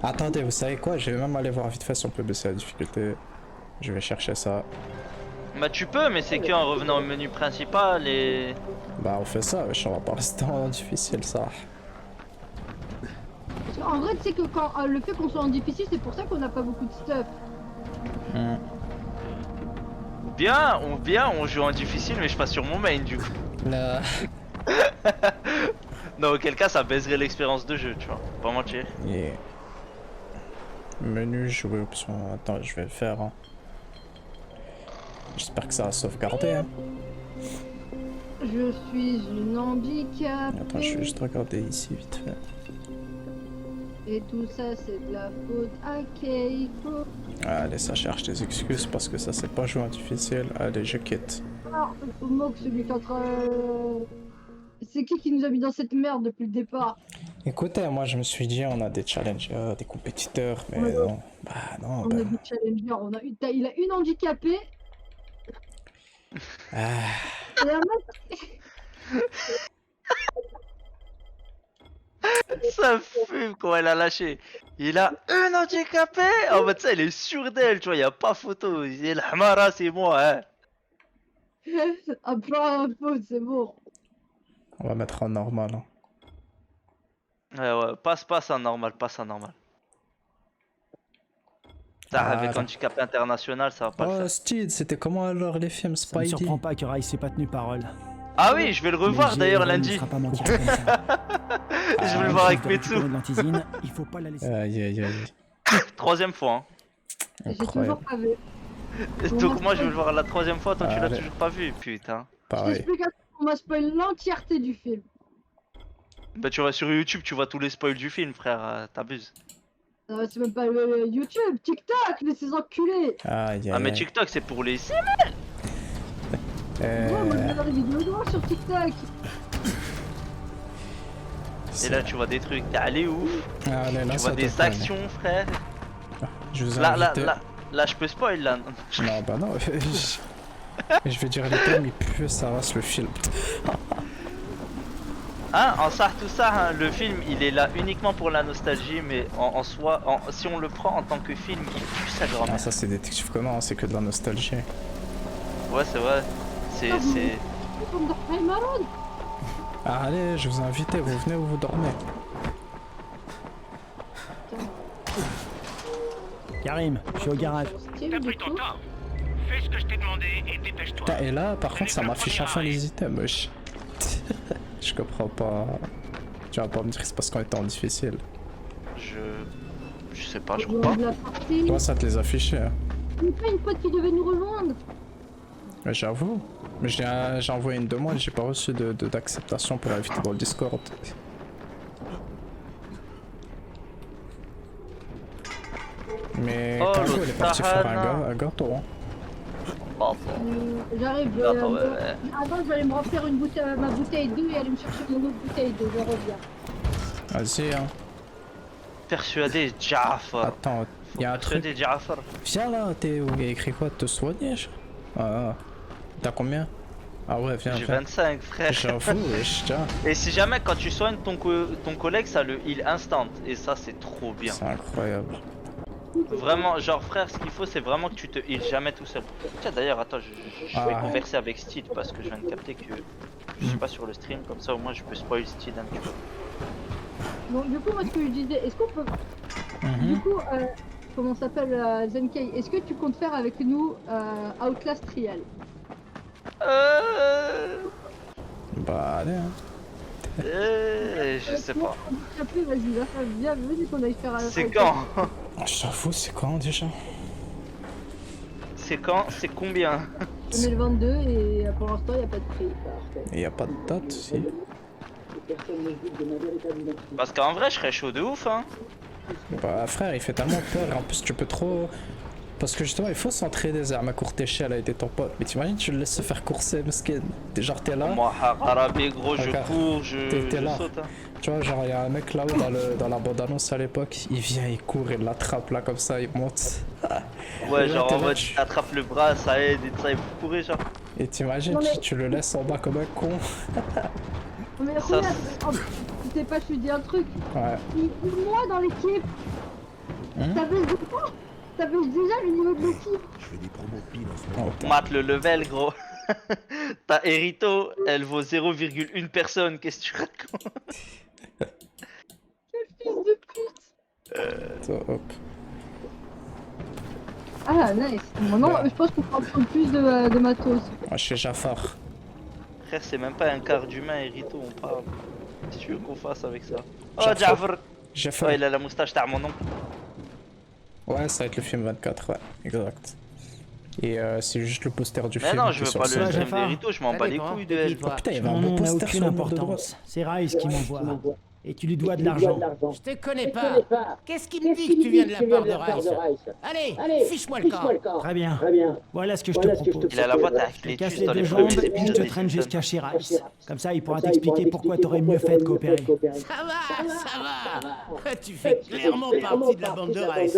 Ah, attendez, vous savez quoi? Je vais même aller voir vite fait si on peut baisser la difficulté. Je vais chercher ça. Bah tu peux, mais c'est qu'en revenant au menu principal et... Bah on fait ça, wesh, on va pas rester en difficile ça. Parce qu'en vrai, tu sais que quand le fait qu'on soit en difficile, c'est pour ça qu'on n'a pas beaucoup de stuff. Bien, on joue en difficile, mais je passe sur mon main du coup. Là. Non, auquel cas ça baiserait l'expérience de jeu, tu vois. Pas mentir. Yeah. Menu, jouer, option. Attends, je vais le faire. Hein. J'espère que ça va sauvegarder. Hein. Je suis une handicapée. Attends, je vais juste regarder ici vite fait. Et tout ça, c'est de la faute à Keiko. Allez, ça cherche des excuses parce que ça c'est pas joué en difficile. Allez, je quitte. Alors, Moque, celui qui est en train... C'est qui nous a mis dans cette merde depuis le départ? Écoutez, moi je me suis dit, on a des challengers, des compétiteurs, mais Ouais. non. Bah non, On bah. a des challengers, il a une handicapée. Ah. Et un mec... Ça fume quand elle a lâché. Il a un handicapé. En mode ça, il est sûr d'elle, tu vois, y a pas photo. Il dit l'hamara, c'est moi, hein. Un plan un faute, c'est bon. On va mettre en normal. Hein. Ouais, passe en normal, passe en normal. Ça, avec Voilà. handicapé international, ça va pas le Oh, faire. Steed, c'était comment alors les films Ça ne Spidey? surprend pas que Rice n'ait pas tenu parole. Ah oui, je vais le revoir Mais d'ailleurs J.R. ne lundi. sera pas mentir comme ça. Je vais le Une voir chose avec de Metsu. récupérer de l'antisine, il faut pas la laisser. Aïe aïe aïe. Troisième fois, hein. J'ai toujours Incroyable. pas vu. Donc moi, je vais le voir la troisième fois, toi tu l'as Allez. toujours pas vu, putain. Je Pareil. t'explique, on m'a spoilé l'entièreté du film. Bah tu vas sur YouTube, tu vois tous les spoils du film, frère, t'abuses. C'est même pas YouTube, TikTok, mais ces enculés. Aïe aïe Ah mais aïe. TikTok c'est pour les sims. Moi, je regarde des vidéos de moi sur TikTok. Et là tu vois des trucs, t'es allé ouf. Allez, là, Tu ça vois des te plaît. actions, frère. Je vous ai Là, invité. là, je peux spoil là. Non, bah non. Je vais dire les termes, il pue, ça rase le film. Hein, en ça, tout ça, hein, le film il est là uniquement pour la nostalgie, mais en soi, si on le prend en tant que film, il pue sa Ah, grand-mère. ça c'est Détective Conan, c'est que de la nostalgie. Ouais, c'est vrai. C'est. Comme dans Time Alone. Ah, allez, je vous ai invité, vous venez ou vous dormez? Karim, je suis au garage. T'as pris ton temps. Fais ce que je t'ai demandé et dépêche-toi. Putain, et là, par contre, ça m'affiche enfin les items, wesh. Je comprends pas. Tu vas pas me dire que c'est parce qu'on était en difficile. Je sais pas, je Au crois bout pas. de la partie. Toi, ça te les affichait. Hein. Il y a une pote qui devait nous rejoindre. Mais j'avoue. Mais j'ai envoyé une demande, j'ai pas reçu d'acceptation pour l'inviter dans le Discord. Mais Oh, Caro, le elle est partie faire Tahana. un gâteau. Hein. Oh, J'arrive. Attends, ouais. Avant, je vais aller me remplir ma bouteille d'eau et aller me chercher mon autre bouteille d'eau. Je reviens. Vas-y, hein. Persuadé Jafar. Attends, y a un truc. Persuadé Jafar. Viens là, t'es où? Il y a écrit quoi? Te soigner? Ah, t'as combien? Ah ouais, viens, J'ai viens. 25 frère. J'avoue, wesh, tiens. Et si jamais quand tu soignes ton collègue, ça le heal instant. Et ça c'est trop bien. C'est incroyable. Vraiment, genre frère, ce qu'il faut c'est vraiment que tu te heal jamais tout seul. Tiens d'ailleurs, attends, je vais Ah. converser avec Steed parce que je viens de capter que je suis pas sur le stream, comme ça au moins je peux spoil Steed un petit peu. Donc du coup, moi ce que je disais, est-ce qu'on peut... Mhm. Du coup, comment s'appelle Zenkei, est-ce que tu comptes faire avec nous Outlast Trial? Bah, allez, hein. Je sais pas. Après, vas-y, vas-y qu'on aille faire... C'est quand? J'avoue, c'est quand déjà? C'est quand? C'est combien? 2022 et pour l'instant, il n'y a pas de prix. Et y a pas de date, si. Parce qu'en vrai je serais chaud de ouf hein. Bah, frère, il fait tellement peur. En plus, tu peux trop. Parce que justement, il faut s'entraider des armes à courte échelle avec ton pote. Mais t'imagines, tu le laisses se faire courser, mesquin. Genre, t'es là. Moi Harabé gros, je Regarde, cours, t'es je là. saute hein. Tu vois, genre, il y a un mec là-haut dans la bande-annonce à l'époque. Il vient, il court, il l'attrape là comme ça, il monte. Ouais, Et là, genre t'es en là, mode tu- t'attrapes le bras, ça aide et ça, il faut courir genre. Et t'imagines, Non, mais- tu le laisses en bas comme un con. Mais Ça, regarde, tu sais pas, je te dis un truc. Ouais. Moi dans l'équipe, Hein? ça baisse de quoi? Ça baisse déjà le niveau de l'équipe. Oh, putain. Mate le level gros. Ta Erito, elle vaut 0,1 personne, qu'est-ce que tu racontes? Fils de pute. Attends, hop. Ah, nice. Maintenant, Ouais. je pense qu'on prend plus de matos. Moi, je suis Jafar. Frère, c'est même pas un quart d'humain, Erito, on parle. Si tu veux qu'on fasse avec ça. Oh, Jafar. Jafar! Jafar. Oh, il a la moustache, t'as mon oncle. Ouais, ça va être le film 24, ouais, exact. Et c'est juste le poster du Mais film. non, qui je est veux sur pas le le site. stream Jafar. d'Erito, je m'en Ça bats les dépend, couilles de de qui elle. toi. Oh putain, il y avait Mon un nom beau n'a poster aucune sur le bord de droite. importance. C'est Rice qui m'envoie. Et tu lui dois de l'argent. Je te connais pas. Qu'est-ce qui me dit que tu viens de la part de Rice? Allez, fiche-moi le camp. Très bien. Voilà ce que je te propose. Il a la voix Je avec te les casse tues les dans les deux jambes premiers et je épisodes te des traîne Simpsons. jusqu'à chez Rice. Comme ça, il pourra t'expliquer pourquoi t'aurais mieux fait de coopérer. Ça va. Tu fais clairement partie de la bande de Rice.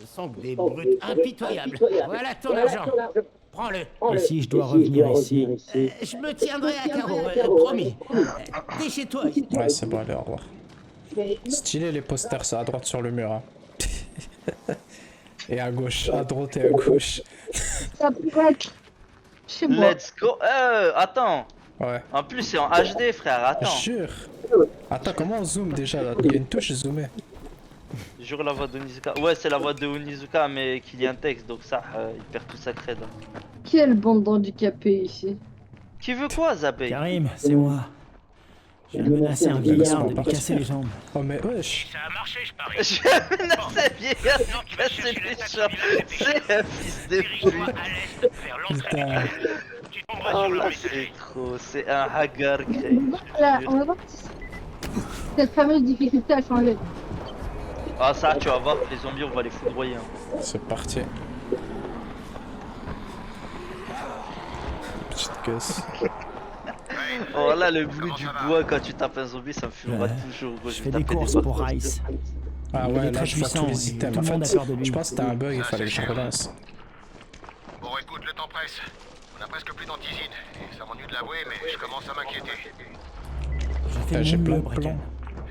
Je sens que des brutes impitoyables. Voilà ton argent. Prends-le. Et si je dois revenir ici, Je me tiendrai à carreau, promis. T'es chez toi. Ouais, c'est bon, allez, au revoir. Stylé les posters, ça à droite sur le mur. Hein. Et à gauche, à droite et à gauche. Ça pourrait être chez moi. Let's go. Attends. Ouais. En plus, c'est en HD, frère. Attends. Jure. Attends, comment on zoome déjà là? Il y a une touche zoomer. Jure la voix de Onizuka. Ouais, c'est la voix de Onizuka, mais qu'il y a un texte, donc ça, il perd tout sa cred. Quelle bande d'handicapés ici. Qui veut quoi, Zabé? Karim, c'est moi. Je viens de menacer un vieillard de lui casser les jambes. Oh mais wesh. Ça a marché, je parie. Je menace vieillard de casser les jambes. C'est un fils de Dirige-toi pute. à l'est, vers l'entrée. Putain. Tu tomberas Oh sur le là, messager. c'est trop. C'est un hagar créé. Là, on va voir si cette fameuse difficulté a changé. Ah, ça, tu vas voir, les zombies, on va les foudroyer. Hein. C'est parti. Petite caisse. Oh là, le bruit du bois quand tu tapes un zombie, ça me fumera Ouais. toujours. Gros, Je vais fais des taper courses potes. pour Rice. Ah Il est ouais, là très je vois puissant tous les et items. tout En le monde fait, a peur de lui. je pense que c'était un bug, il fallait que je relance. Bon, écoute, le temps presse. On a presque plus d'antisine. Et ça m'ennuie de l'avouer, mais je commence à m'inquiéter. Je J'ai fais plein mon de mieux, plans. Brecken.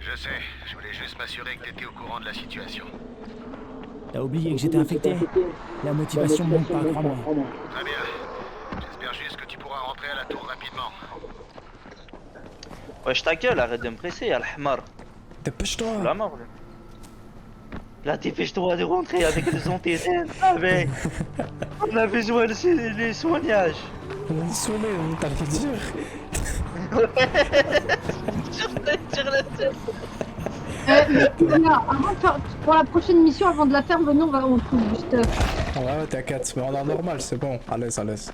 Je sais, je voulais juste m'assurer que t'étais au courant de la situation. T'as oublié que j'étais infecté? La motivation monte pas, crois-moi. Très bien. J'espère juste que tu pourras rentrer à la tour rapidement. Wesh, ta gueule, arrête de me presser, y'a l'hmar. Dépêche-toi. La mort, là. Là, dépêche-toi de rentrer avec les antécédents. Avec. On a besoin de les soignages. On est saoulé, on t'a rien dire. Sur la tête. Mais voilà, avant de faire, pour la prochaine mission, avant de la faire, venons, on trouve du stuff. Ouais, t'inquiète, mais on est en normal, c'est bon. À l'aise, à l'aise.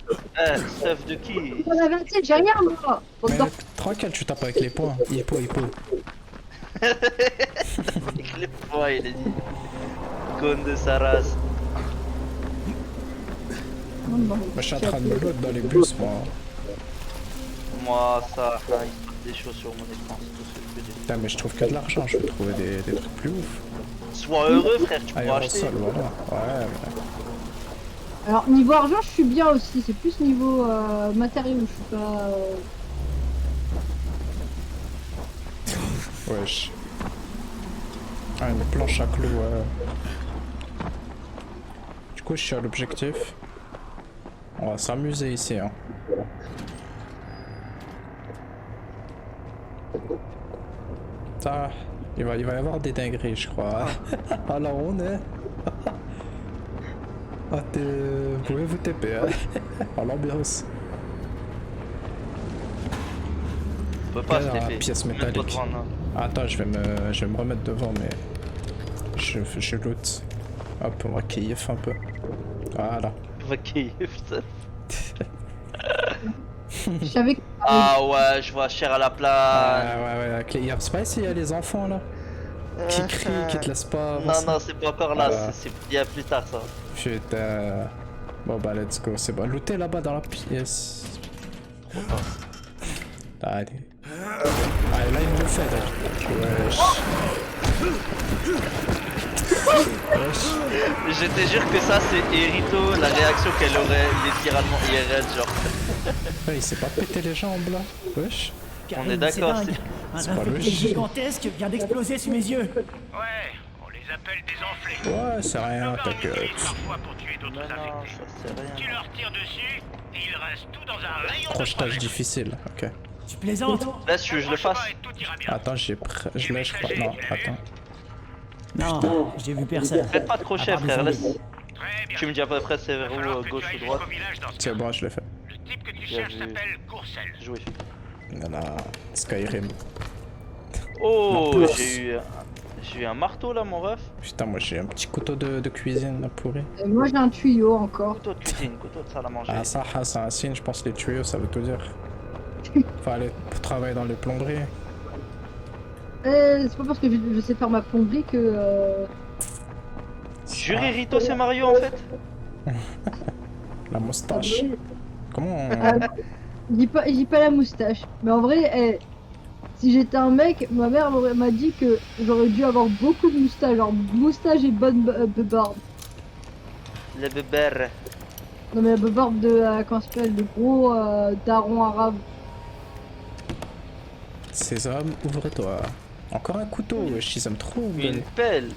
Stuff de qui? On avait assez, j'ai rien, moi. Mais tranquille, tu tapes avec les points. Hippo. Avec les poids, il a dit. Con de sa race. Moi, je suis en train de me load dans les bus, moi. Moi, ça, il se passe des choses sur mon écran, c'est tout ce que je peux dire. Putain, mais je trouve que de l'argent, je vais trouver des trucs plus ouf. Sois heureux, frère, tu pourras acheter. Aérosol, voilà. Ouais, ouais. Alors niveau argent, je suis bien aussi. C'est plus niveau matériaux, je suis pas. Wesh. Ah, une planche à clous, ouais. Du coup, je suis à l'objectif. On va s'amuser ici, hein. Ça, il va y avoir des dingueries, je crois. Alors, on est. Ah, vous pouvez vous TP, hein. À l'ambiance. On peut pas se Ah, TP. pièce Même pas métallique. devant, non. Attends, je vais me remettre devant, mais je loot. Hop, on va kiffer un peu. Voilà. On va kiffer, putain. Je savais que. Ah ouais, je vois cher à la plage. Ouais. C'est pas ici, il y a les enfants là qui crient, qui te laissent pas avancer. Non, c'est pas encore là, Voilà. c'est bien plus tard ça. Putain. Bon bah let's go, c'est bon. Looter là-bas dans la pièce. Trop tard. Allez. Allez, là il me le fait là. Wesh. Je te jure que ça c'est Erito, la réaction qu'elle aurait littéralement IRL genre. Ouais, il s'est pas pété les jambes là. Wesh. On est d'accord, c'est dingue. Un c'est pas infecté logique. gigantesque vient d'exploser sous mes yeux. Ouais, on les appelle des enflés. Ouais, c'est rien, Leurs gardes t'inquiète. utilisent parfois pour tuer d'autres Non, infectés. ça c'est Tu rien. leur tires dessus et ils restent tout dans un rayon de Crochetage protection. difficile, ok. Tu plaisantes? Laisse que je le fasse. Et tout ira bien. Attends, je l'ai, je crois. Non, attends. Non, j'ai vu personne. Faites pas de crochet À part des frère, laisse. zombies. Très bien. Tu me dis à peu près c'est Il va vers falloir où, que gauche tu ou ailles droite. jusqu'au village dans ce C'est cas. bon, je l'ai fait. Le type que tu Bien cherches vu. s'appelle Courcelles. Jouer. Voilà, Skyrim. Oh, Non. j'ai eu un marteau là mon ref. Putain, moi j'ai un petit couteau de cuisine là pourri. Et moi j'ai un tuyau encore. Couteau de cuisine, couteau de salle à manger. Ah, ça, c'est un signe, je pense les tuyaux, ça veut tout dire. Faut aller pour travailler dans les plomberies. C'est pas parce que je sais faire ma plomberie que. Jure Erito c'est Mario en fait. La moustache. Comment on... Je dis pas la moustache. Mais en vrai, si j'étais un mec, ma mère m'a dit que j'aurais dû avoir beaucoup de moustaches. Genre moustache et bonne barbe. Le bébé. Non mais la barbe de. Comment ça s'appelle? De gros daron arabe. Sésame, ouvre-toi. Encore un couteau, wesh, ils aiment trop. Une pelle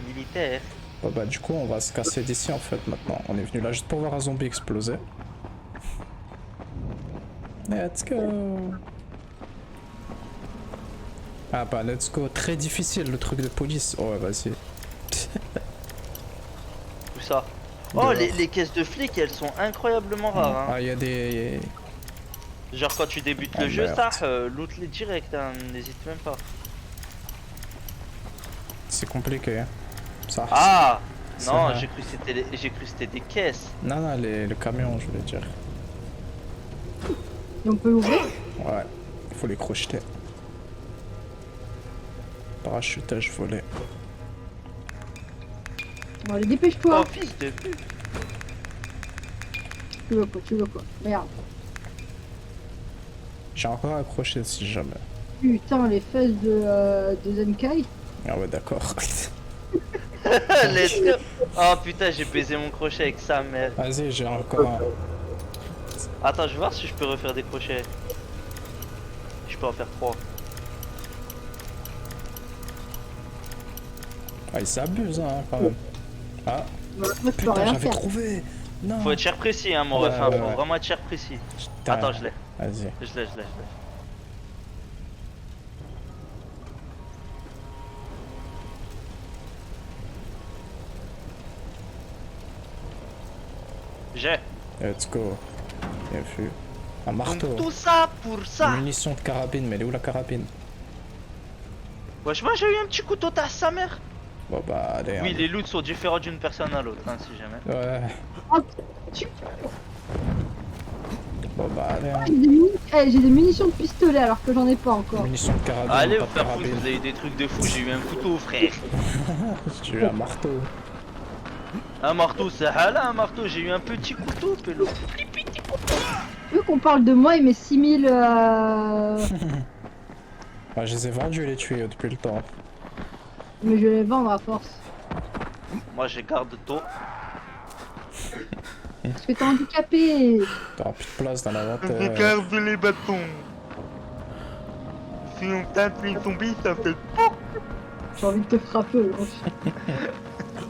militaire. Bon, bah du coup on va se casser d'ici en fait maintenant. On est venu là juste pour voir un zombie exploser. Let's go. Ah bah let's go. Très difficile le truc de police. Oh ouais, vas-y. Où ça? Oh Dehors. les caisses de flics elles sont incroyablement rares hein. Ah, il y a des... Genre quand tu débutes Oh, le jeu merde. ça, loot les direct hein, n'hésite même pas. C'est compliqué. Hein. Ça. Ah Ça non va. j'ai cru que c'était des caisses. Non, non, le camion, je voulais dire. Et on peut l'ouvrir? Ouais, il faut les crocheter. Parachutage volé. Bon allez dépêche-toi. Oh fils de pute. Tu veux quoi? Tu veux quoi? Merde. J'ai encore accroché si jamais. Putain les fesses de Zenkai. Ah ouais, d'accord. Let's go. Oh putain j'ai baisé mon crochet avec sa mère. Vas-y, j'ai encore un. Attends je vais voir si je peux refaire des crochets. Je peux en faire 3. Ah, il s'abuse, hein, quand même. Ah, Moi je peux putain, rien j'avais faire. trouvé. Non. Faut être cher précis hein mon Ouais, ref, hein, ouais, faut ouais. vraiment être cher précis. Putain. Attends je l'ai. Vas-y. Je l'ai. J'ai. Let's go. Bien vu. Un marteau. Donc tout ça pour ça. Munition de carabine, mais elle est où la carabine? Wesh moi j'ai eu un petit couteau tasse sa mère. Bon bah allez. Oui hein. les loots sont différents d'une personne à l'autre hein, si jamais. Ouais. Oh, tu- Bon bah allez. Hein. J'ai des munitions de pistolet alors que j'en ai pas encore. Munition de carabine. Allez pas vous de faire foutre, carabine. vous avez des trucs de fou, j'ai eu un couteau frère. J'ai eu un marteau. Un marteau c'est halal un marteau, j'ai eu un petit couteau pélo. Tu veux qu'on parle de moi et mes 6000 Ah, je les ai vendus les tuyaux depuis le temps. Mais je vais les vendre à force. Moi je garde tôt. Parce que t'es handicapé. T'auras plus de place dans l'inventaire. Regarde les bâtons. Si on tape les zombies, ça fait. J'ai envie de te frapper.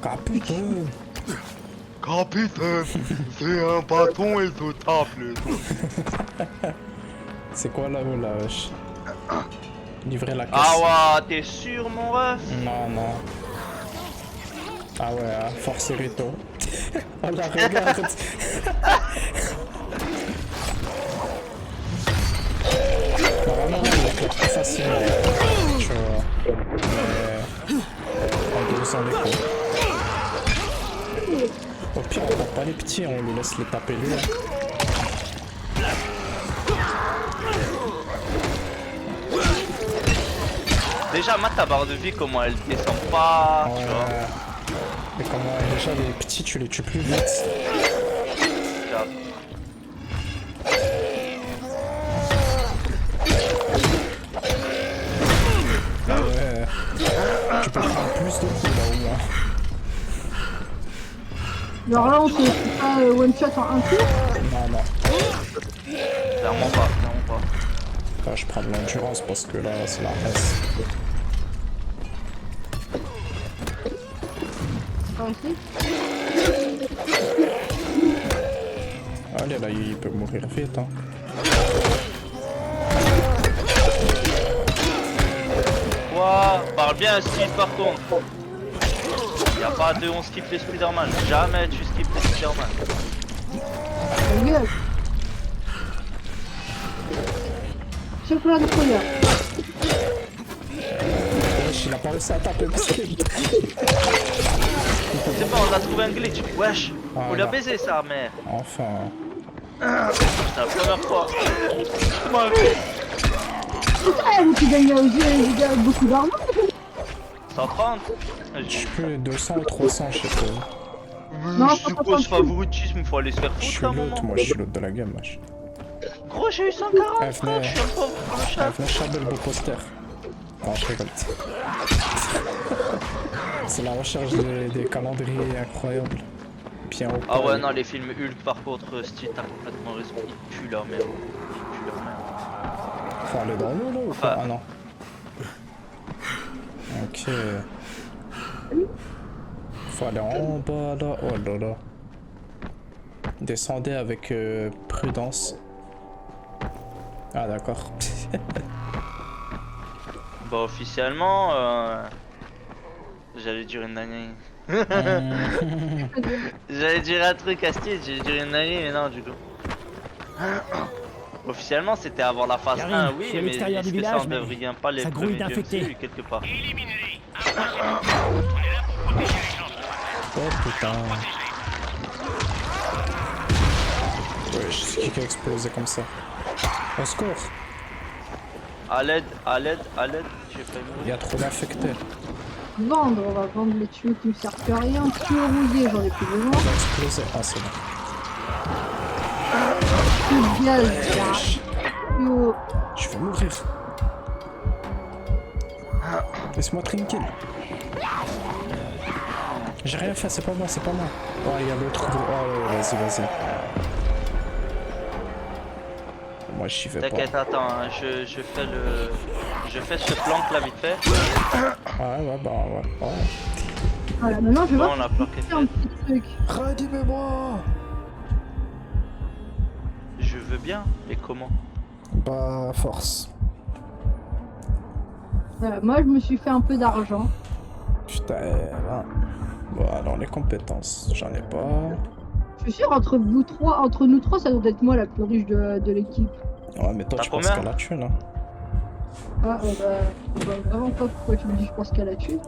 Ah putain. Capitaine, c'est un bâton et je tape les zombies. C'est quoi là-haut là, wesh? Livrer la caisse. Ah ouais, t'es sûr mon ref? Non, non. Ah ouais, hein, force Rito. Oh la regarde. Normalement, on l'éclate pas facilement. Tu vois. Mais on doit s'en écouter. Au pire, on tape pas les petits, on lui laisse les taper lui. Déjà, mate ta barre de vie, comment elle descend pas, tu vois. Ouais. Mais comment déjà les petits, tu les tues plus vite. Regarde. Ah ouais. Tu peux prendre plus de coups là au moins. Alors là, on se fait pas one shot en un tour. Non, non. Clairement pas, clairement pas. Là, je prends de l'endurance parce que là, c'est la race. Par ici. Allez, là, il peut mourir vite, hein. Quoi? Parle bien, Steve, par contre. Y'a pas de on skip les Spider-Man. Jamais tu skip les Spider-Man. Ta gueule. Chocolat de couleur. Wesh, il a pas réussi à taper parce que... C'est bon, on a trouvé un glitch. Wesh, faut la Voilà. baiser sa mère. Enfin... C'est la première fois. Putain, vous qui gagnez aux yeux, il y a beaucoup d'argent. 130. Je suis plus 200 ou 300, je sais pas. Non, Je suppose favoritisme, faut aller se faire Je foutre suis à un l'autre, moment. moi, je suis l'autre de la game, wesh. Gros, j'ai eu 140. Eh, Frère, venez. je suis un pauvre clochard. Venez chaber le beau poster. Non, je rigole. C'est la recherche des calendriers incroyables. Bien haut. Ah ouais, non, les films Hulk, par contre, style, t'as complètement raison. Ils tuent leur mère. Ils tuent leur mère. Faut aller dans l'eau là ou pas? Ah non. Ok. Faut aller en bas là. Oh là là. Descendez avec prudence. Ah d'accord. Bah, officiellement, j'allais dire une année. J'allais dire un truc à style, j'allais dire une année, mais non, du coup. Officiellement, c'était avant la phase J'arrive, 1, je oui, suis à mais l'extérieur est-ce du que ça village, en mais devrait pas les ça grouille premiers d'infectés. DMC, quelque part? Éliminez-les. On est là pour protéger les gens. Oh putain. Ouais, je sais qui a explosé comme ça. Au secours. À l'aide, à l'aide, à l'aide, j'ai fait Il y a trop d'infectés. Vendre, on va vendre les tuyaux qui ne servent plus à rien. Tuyaux rouillés, j'en ai plus besoin. Il a explosé. Ah c'est bon. Tuyaux de gaz, tuyaux. Je vais mourir. Laisse-moi tranquille. J'ai rien fait, c'est pas moi, c'est pas moi. Oh, il y a l'autre gros. Oh, vas-y, vas-y. Moi, j'y vais pas. T'inquiète, attends, hein, je fais le... Je fais ce planque là vite fait. Ouais, bah, ouais. Oh. Voilà, maintenant je vais Bon, voir la si planque je est fais un petit truc. Redimez-moi. Je veux bien, mais comment? Bah, force. Moi je me suis fait un peu d'argent. Putain, hein. Bon, alors les compétences, j'en ai pas. Je suis sûr entre vous trois, entre nous trois, ça doit être moi la plus riche de l'équipe. Ouais, mais toi, T'as tu penses combien qu'à la thune, hein. Ah, bah vraiment pas pourquoi tu me dis je pense qu'elle a tué.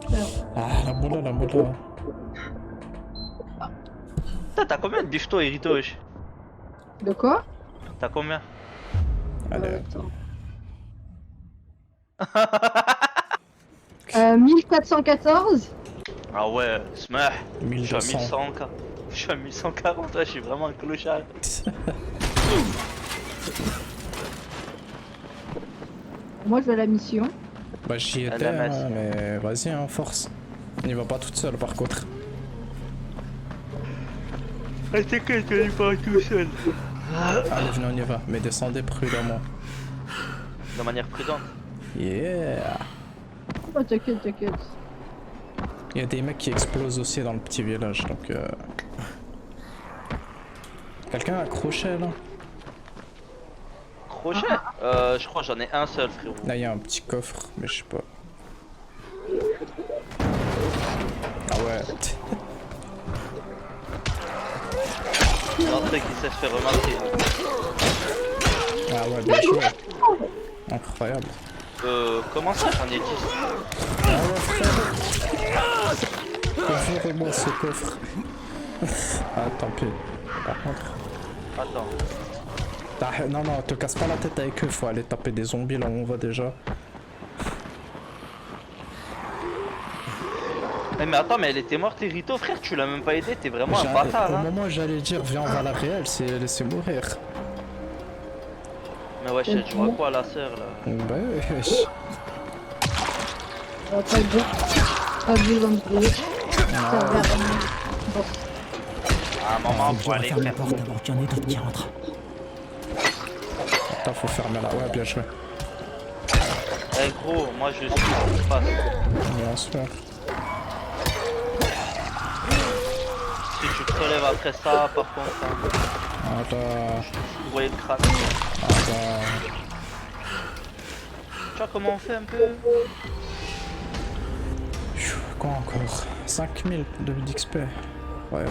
Ah, la moula, la moula. Putain, t'as combien de bifto et Rito, wesh? De quoi? T'as combien? Allez. Attends. 1414. Ah ouais, smah. Je suis à 1200. 1140. Je suis à 1140, ouais, je suis vraiment un clochard. Moi je vais à la mission. Bah j'y étais, LMS. hein, mais vas-y, hein, force. N'y va pas toute seule par contre. Ah, t'inquiète, je vais pas tout seul. Allez, venez, on y va. Mais descendez prudemment. De manière prudente. Yeah. Oh, t'inquiète, t'inquiète. Il y a des mecs qui explosent aussi dans le petit village, donc Quelqu'un a accroché là? Crochet je crois que j'en ai un seul, frérot. Là, il y a un petit coffre, mais je sais pas. Ah ouais. L'entrée qui sait se faire remarquer. Ah ouais, bien joué. Incroyable. Comment ça, j'en ai 10? Ouvrez-moi ce coffre. Ah, tant pis. Par contre. Attends. Ah, non, non, te casse pas la tête avec eux, faut aller taper des zombies là où on va déjà. Eh mais attends, mais elle était morte, Rito, frère, tu l'as même pas aidé, t'es vraiment un Au bâtard, hein. moment où j'allais dire viens on va à la réelle, c'est laisser mourir. Mais ouais, je vois quoi, la sœur, là? Bah wesh. On va pas le dire. Pas besoin de bruit. Ça va. Bon. Ah, maman, Je faut dois aller fermer la faire. porte avant qu'il y en ait d'autres qui rentrent. Attends, faut fermer là. Ouais, bien joué. Eh gros, moi je suis ce qui se passe. Bien sûr. Si tu te relèves après ça, par contre, hein, Attends. vous voyez le crâne. Attends. Tu vois comment on fait un peu? Quoi encore 5000 d'XP. Ouais.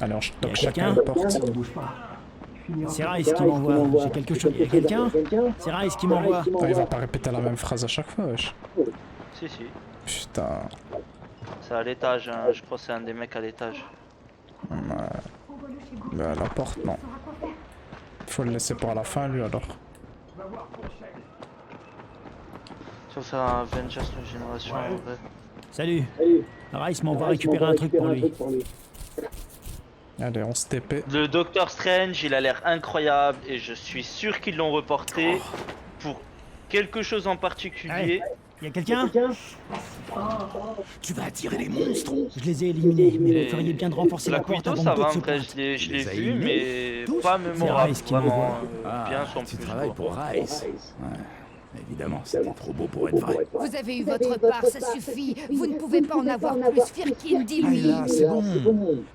Allez, on toque Y'a chacun quelqu'un une porte. C'est Rice qui m'envoie. J'ai quelque chose. Y'a quelqu'un? C'est Rice qui m'envoie. Oh, il va pas répéter la même phrase à chaque fois, wesh. Si, si. Putain. C'est à l'étage, hein. Je crois que c'est un des mecs à l'étage. Bah, la porte, non. Faut le laisser pour la fin, lui, alors. Ça va faire un Avengers New Génération en vrai. Salut. Rice m'envoie récupérer un truc pour lui. Allez, on se TP. Le Docteur Strange, il a l'air incroyable et je suis sûr qu'ils l'ont reporté pour quelque chose en particulier. Y'a quelqu'un? Tu vas attirer les monstres. Je les ai éliminés, mais Et vous feriez bien de renforcer la porte Cuito, avant ça que va, d'autres en se vrai, pointent. je l'ai les as vu, éliminés? mais pas mémorable, Rice qui me vraiment revoit. bien son tu plus. travailles quoi. pour Rice. Ouais. Évidemment, c'était trop beau pour être vrai. Vous avez eu votre part, ça suffit. Vous ne pouvez pas en avoir plus. Firkin, dis-lui. Là, c'est bon.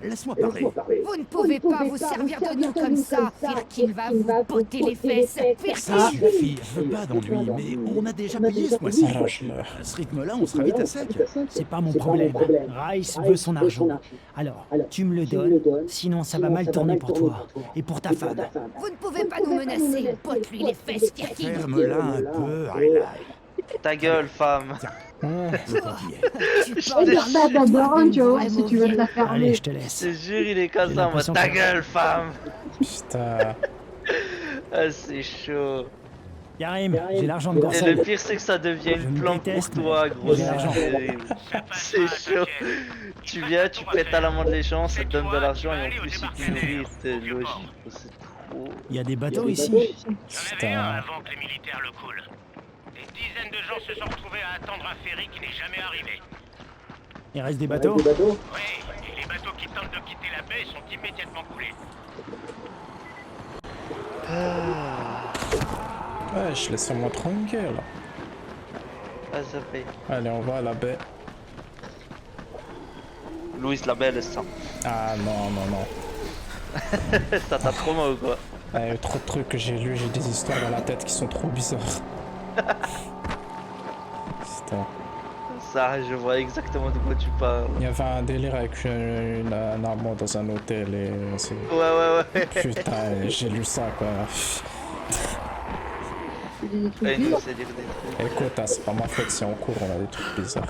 Laisse-moi parler. Vous ne pouvez pas vous servir de nous comme ça. Firkin va vous botter les fesses. Ça Firkin. suffit. Je veux pas d'ennui, mais on a déjà payé ce mois-ci. Arrache-le. À ce rythme-là, on sera vite à sec. C'est pas mon problème. Rice veut son argent. Alors, tu me le donnes, sinon ça va mal tourner pour toi et pour ta femme. Vous ne pouvez pas nous menacer. Botte-lui les fesses, Firkin. Ferme-la un peu, Highlight. Ta gueule, femme. Le pompier. Tu Regarde là, ta daronne, tu vas voir si tu veux te la Allez, fermer. je te laisse. Je te jure, il est comme J'ai ça, moi. l'impression Ta que- gueule, femme. Putain. Ah, c'est chaud. Yarim, j'ai l'argent de Et le Gorsel. pire, c'est que ça devient Je une me planque déteste, pour toi, mais gros. j'ai l'argent. C'est chaud. Tu viens, tu pètes à l'amende les gens, ça te donne de l'argent et en plus ils te nourrissent. C'est logique. C'est trop. Il y a des bateaux ici. Putain. avant que les militaires le coulent. Des dizaines de gens se sont retrouvés à attendre un ferry qui n'est jamais arrivé. Il reste des bateaux. Oui, et les bateaux qui tentent de quitter la baie sont immédiatement coulés. Wesh, laissez-moi tranquille. Ah, ça fait. Allez, on va à la baie. Louise la belle, ça. Ah non, non, non. Ça t'a trop mal ou quoi? Il y a eu trop de trucs que j'ai lus, j'ai des histoires dans la tête qui sont trop bizarres. Putain. Ça, je vois exactement de quoi tu parles. Il y avait un délire avec un armoire dans un hôtel et c'est... Ouais. Putain, j'ai lu ça quoi. C'est des trucs Ouais, il nous bizarres. sait dire des trucs. Écoute, hein, c'est pas ma faute si en cours on a des trucs bizarres.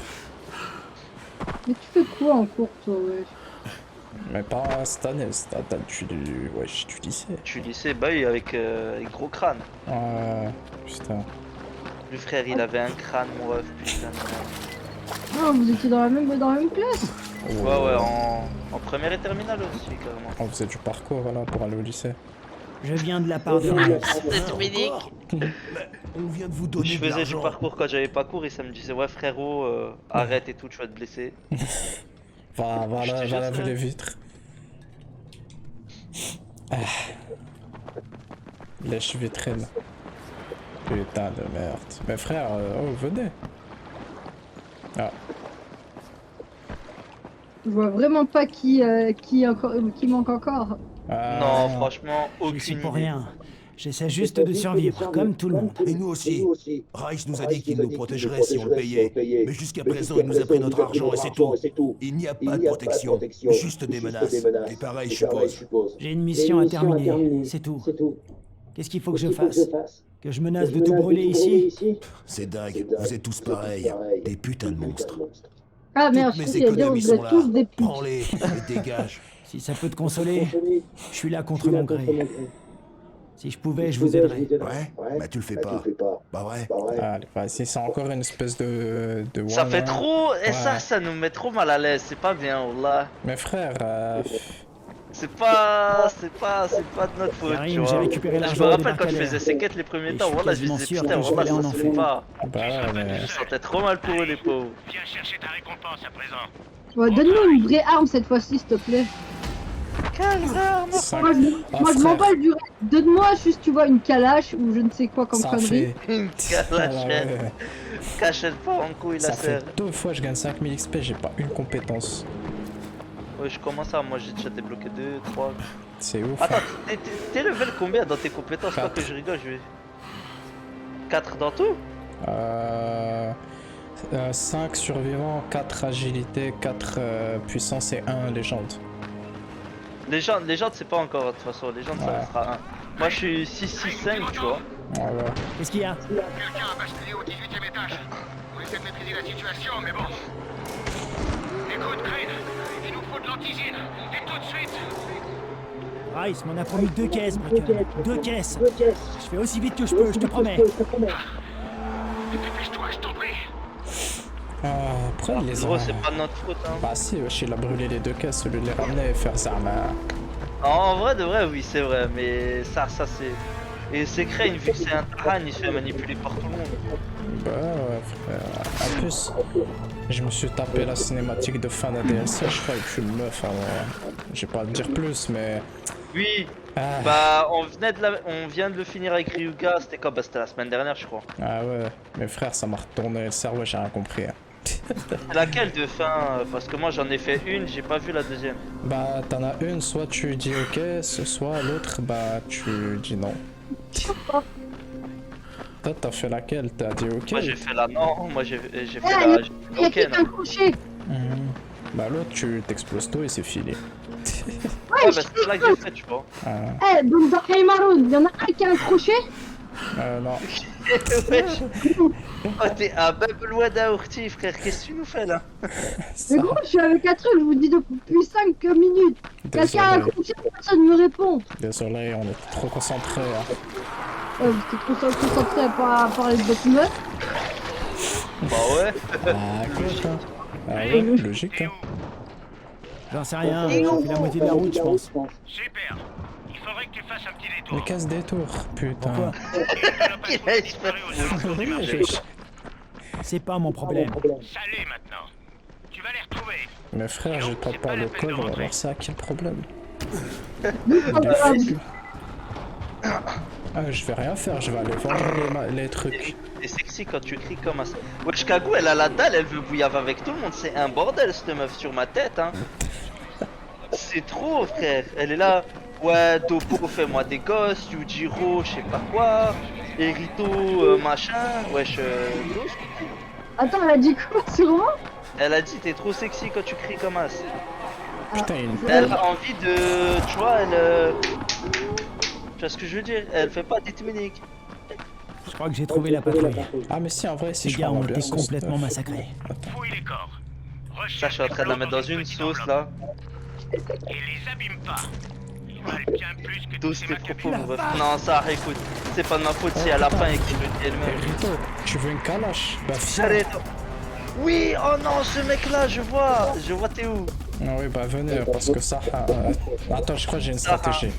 Mais tu fais quoi en cours, toi, wesh? Mais pas cette année, wesh, du lycée. Tu lycée, bah oui, avec gros crâne. Ouais, putain. Le frère, il avait un crâne, mon ref, putain. Ah, vous étiez dans la même classe? Ouais, en première et terminale aussi, carrément. On faisait du parcours là pour aller au lycée. Je viens de la part de Rice. C'est Dominique. On vient de vous donner Je de faisais du l'argent. parcours quand j'avais pas cours et ça me disait ouais frérot arrête et tout, tu vas te blesser. Va Je te jure, laver ça. les vitres. Ah. Lèche vitrine. Putain de merde. Mais frère, oh venez. Ah. Je vois vraiment pas qui manque encore. Non, franchement, Je aucune suis pour idée. rien. J'essaie juste de survivre, comme tout le monde. Et nous aussi. Rice nous a dit qu'il nous protégerait si on le payait. Mais jusqu'à présent, il nous a pris notre argent et c'est tout. Il n'y a pas de protection, juste des menaces. Et pareil, je suppose. J'ai une mission à terminer, c'est tout. Qu'est-ce qu'il faut que je fasse? Que je menace de tout brûler ici? C'est dingue, vous êtes tous pareils. Des putains de monstres. Ah merde, Toutes je mes sais dire, économies vous sont êtes là. tous des putes. Prends-les et dégage. Si ça peut te consoler, je suis là contre mon gré. Si je pouvais, je vous aiderais. Ouais? Bah tu le fais pas. Bah ouais. Allez, vas-y, c'est encore une espèce de Ça voilà. fait trop, et Ouais. ça nous met trop mal à l'aise, c'est pas bien, wallah. Mais frère, C'est pas de notre faute, Karim, tu vois. j'ai récupéré Je l'argent me au rappelle quand je débarcadère. faisais ces quêtes les premiers Et temps, je suis voilà, je quasiment disais sûr putain, que je voilà, vais aller en ça se fait enfer. pas. bah ouais, mais... Je me sentais trop mal pour eux, les pauvres. Viens chercher ta récompense à présent. Ouais, donne-nous une vraie arme cette fois-ci, s'il te plaît. Cinq- Moi, Ah, je frère, m'emballe du reste. Donne-moi juste, tu vois, une calache ou je ne sais quoi comme ça connerie. fait... Une Ah, calachette, ouais. cachette pas en couille la Ça fait serre. 2 fois je gagne 5000 XP, j'ai pas une compétence. Ouais, je commence à, moi j'ai déjà débloqué 2, 3. C'est ouf. Attends, hein. t'es level combien dans tes compétences? Pas que je rigole, je vais. 4 dans tout? 5 survivants, 4 agilité, 4 puissance et 1 légende. Légende c'est pas encore de toute façon, légende ça Ouais. restera 1. Moi je suis 6-6-5 tu vois. Ouais, ouais. Qu'est-ce qu'il y a? Quelqu'un a basculé au 18e étage. On essaie de maîtriser la situation, mais bon. Écoute, Crane, il nous faut de l'antisine. Et tout de suite. Rice m'en a promis 2 caisses, Bracken. 2 caisses. Je fais aussi vite que je peux, je te promets. Dépêche-toi, je t'en prie. Après, ils les Gros ont... c'est pas de notre faute hein. Bah si, wesh, il a brûlé les 2 caisses au lieu de les ramener et faire ça, mais... En vrai de vrai oui c'est vrai, mais ça c'est... Et c'est Crane, vu que c'est un Taran, il se fait manipuler par tout le monde. Bah ouais, frère. En plus, je me suis tapé la cinématique de fin d'un DLC, je crois, et puis une meuf, alors... Je vais pas te dire plus, mais... Oui, Ah, bah on vient de le finir avec Ryuga, c'était quoi? Bah c'était la semaine dernière je crois. ah ouais, mais frère, ça m'a retourné le cerveau, j'ai rien compris. Hein. C'est laquelle de fin? Parce que moi j'en ai fait une, j'ai pas vu la deuxième. Bah t'en as une, soit tu dis ok, soit l'autre, bah tu dis non. Toi t'as fait laquelle? T'as dit ok? Moi j'ai fait la non, moi j'ai fait Eh, la... il y a Ok, quelqu'un non. couché. Mhm. Bah l'autre tu t'exploses tout et c'est fini. Ouais, bah c'est là que j'ai fait, tu vois. Ah, Eh, donc dans Kaimaroun, il y en a un qui a un crochet. non. Wesh. Oh, t'es un bubble wada orti, frère, qu'est-ce que tu nous fais là? Ça, Mais gros, je suis avec un truc, je vous dis depuis 5 minutes. Quelqu'un a un désolé, crochet, personne me répond. désolé, on était trop concentrés. Hein. Vous êtes trop concentré à parler de votre meuf. Bah ouais. Ah écoute, hein. Ah ouais, logique. Hein. J'en sais rien, j'ai fait la moitié de la route, je pense. Super. Il faudrait que tu fasses un petit Mais détour. casse des tours, putain. Pourquoi? Et tu dois pas trop disparaître aux alentours du marché. C'est pas mon problème. Ça l'est maintenant. Tu vas les retrouver. Mais frère, j'ai pas le code, alors c'est à quel problème? Ah, je vais rien faire, je vais aller vendre les trucs. C'est sexy quand tu cries comme ça. Wesh Kagou, elle a la dalle, elle veut bouillave avec tout le monde, c'est un bordel cette meuf sur ma tête hein. C'est trop frère, elle est là. Ouais, Topo, fais-moi des gosses, Yujiro, je sais pas quoi, Erito, machin, wesh, tous. Attends, elle a dit quoi sur moi? Elle a dit t'es trop sexy quand tu cries comme ça. Putain, il y a une Elle a envie de... Tu vois, elle... Tu vois ce que je veux dire? Elle fait pas d'itminique. Je crois que j'ai trouvé la patrouille. Ah mais si, en vrai, si Les je gars comprends ont bien, été c'est complètement stuff. massacrés. Fouille les corps. Ça, je suis en train de la mettre dans une sauce là. Et les abîme pas. Ils valent bien plus que tous Tous ces tes macabres. propos, bref. Non, ça, écoute, c'est pas de ma faute si elle a faim et qu'il le dit Eh, elle-même. Rito, tu veux une calache? Bah viens. Allez, oui, oh non, ce mec là, je vois t'es où? Ah oui, bah venez, parce que ça... Attends, je crois que j'ai une stratégie.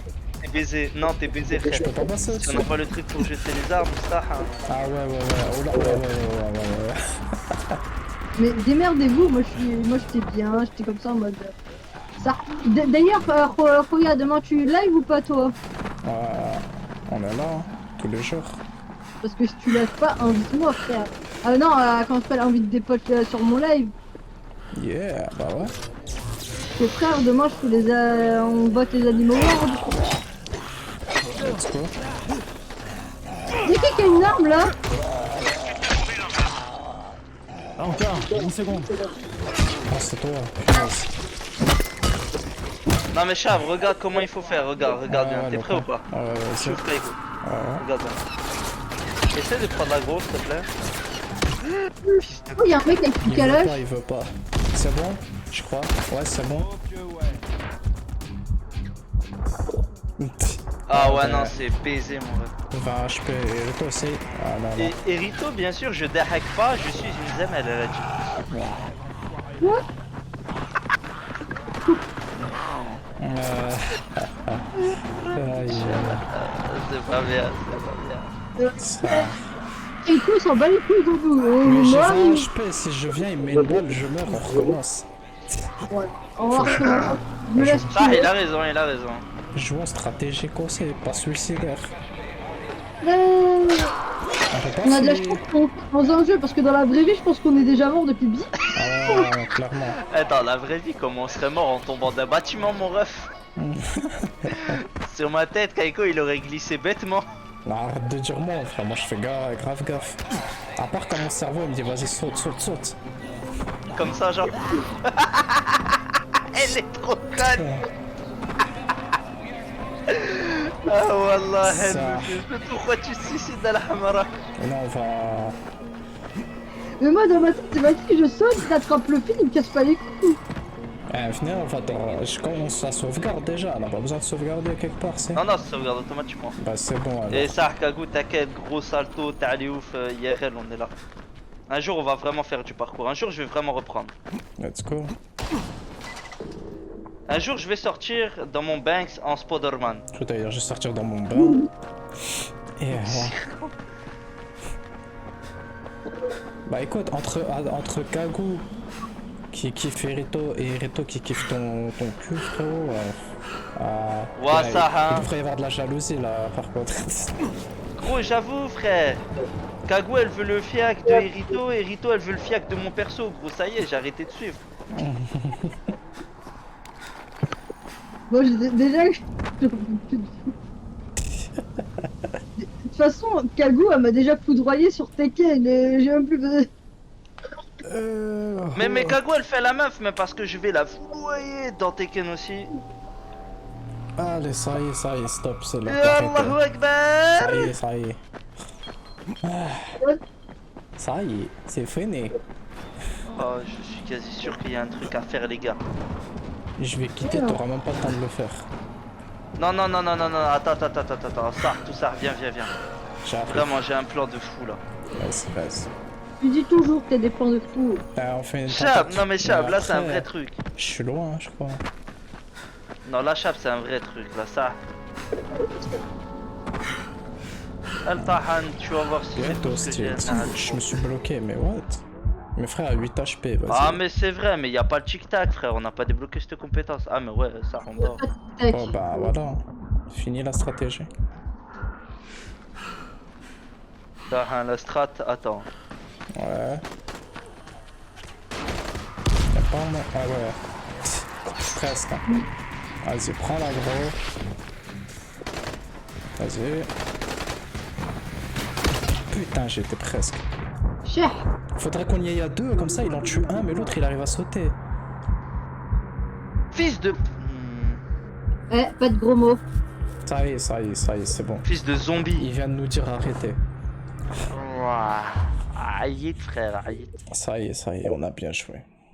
t'es baisé. Non, t'es baisé, frère. Je peux pas passer Si au-dessus. on n'a pas le truc pour jeter les armes, ça. Hein. Ah ouais. Oh là, ouais. Mais démerdez-vous, moi j'étais bien, j'étais comme ça en mode. Ça. D'ailleurs, Khoya, demain tu live ou pas toi? On est là, hein, tous les jours. Parce que si tu live pas, invite-moi frère. Non, comment ça s'appelle, invite des potes sur mon live. Yeah, bah ouais. Et frère, demain je fais on vote les animaux world. Let's go. C'est qui a une arme là? Pas encore, une seconde. Ah, c'est toi, punaise. Non, mais Chav, regarde comment il faut faire. Regarde bien. T'es prêt ou pas? Ouais, Je suis prêt, écoute. Regarde bien. Essaie de prendre la grosse, s'il te plaît. Oh, y'a un mec avec une calage. Il veut pas. C'est bon, je crois. Ouais, c'est bon. Ah ouais, non, c'est baisé, mon ref. 20 HP, et Rito aussi. Ah non, non. Et Rito, bien sûr, je déhack pas, je suis une zemelle, elle a dit. C'est pas bien. Et du coup, il s'en bat les couilles, Doudou. Mais j'ai Moi, 20 HP, si je viens, il met une balle, je meurs, on recommence. ouais. On va recommencer. Je me laisse Ah, tuer. il a raison. Jouons stratégique aussi, pas suicidaire. On a de la finir. chance dans un jeu parce que dans la vraie vie, je pense qu'on est déjà mort depuis bien. Ah ouais, clairement. Attends, la vraie vie, comment on serait mort en tombant d'un bâtiment, mon ref? Sur ma tête, Kaiko, il aurait glissé bêtement. Non, arrête de dire moi, frère, moi je fais grave gaffe. À part quand mon cerveau il me dit vas-y saute. Comme ça, genre. Elle est trop conne. Ah wallah, elle Ça. me fait. Mais pourquoi tu te suicides à la Hamara? Et là on va... Mais moi, dans ma tête, c'est vas-y, je saute, j'attrape le fil, il me casse pas les couilles. venez, on va je commence la sauvegarde déjà, on n'a pas besoin de sauvegarder quelque part, c'est... Non, ça sauvegarde automatiquement. Bah c'est bon alors. Et ça, Kagou, t'inquiète, gros salto, t'as allé ouf, IRL, on est là. Un jour, on va vraiment faire du parcours. Un jour, je vais vraiment reprendre. Let's go. Un jour, je vais sortir dans mon Banks en Spider-Man. Je vais dire, je vais sortir dans mon bain. Et ouais. Bah écoute, entre Kagou qui kiffe Rito et Rito qui kiffe ton cul, frérot. Ouais, ça, hein. Il devrait y avoir de la jalousie là, par contre. Gros, j'avoue, frère. Kagou, elle veut le fiac de Rito et Rito, elle veut le fiac de mon perso. Gros, ça y est, j'ai arrêté de suivre. Moi, déjà, de toute façon, Kagou, elle m'a déjà foudroyé sur Tekken. J'ai même plus besoin. Mais Kagou, elle fait la meuf, mais parce que je vais la foudroyer dans Tekken aussi. Allez, ça y est, stop, c'est là. Allahu Akbar. Ça y est. Ça y est, c'est fini. Oh, je suis quasi sûr qu'il y a un truc à faire, les gars. Je vais quitter, t'auras même pas le temps de le faire. Non, attends, ça, tout ça, viens. J'arrive. Vraiment, j'ai un plan de fou là. Vas-y. Tu dis toujours que t'as des plans de fou. On fait une Chab, tentative. non mais Chab, là c'est un Après, vrai truc. Je suis loin, je crois. Non, là Chab, c'est un vrai truc, là, ça. Al-Tahan, tu vas voir si Bientôt, c'est tout ce que Steve. j'ai. Je me suis bloqué, mais what? Mes frères, 8 HP, vas-y. Ah, mais c'est vrai, mais y a pas le tic-tac, frère, on n'a pas débloqué cette compétence. Ah, mais ouais, ça, on dort. Oh bah voilà, fini la stratégie. Tahan, la strat, attends. Ouais. Y'a pas un... Ah ouais. Presque. Hein. Vas-y, prends la gros. Vas-y. Putain, j'étais presque. Cher. Faudrait qu'on y aille à deux, comme ça il en tue un, mais l'autre il arrive à sauter. Fils de... Pas de gros mots. Ça y est, c'est bon. Fils de zombie. Il vient de nous dire arrêtez. Aïe, frère, aïe. Ça y est, on a bien joué.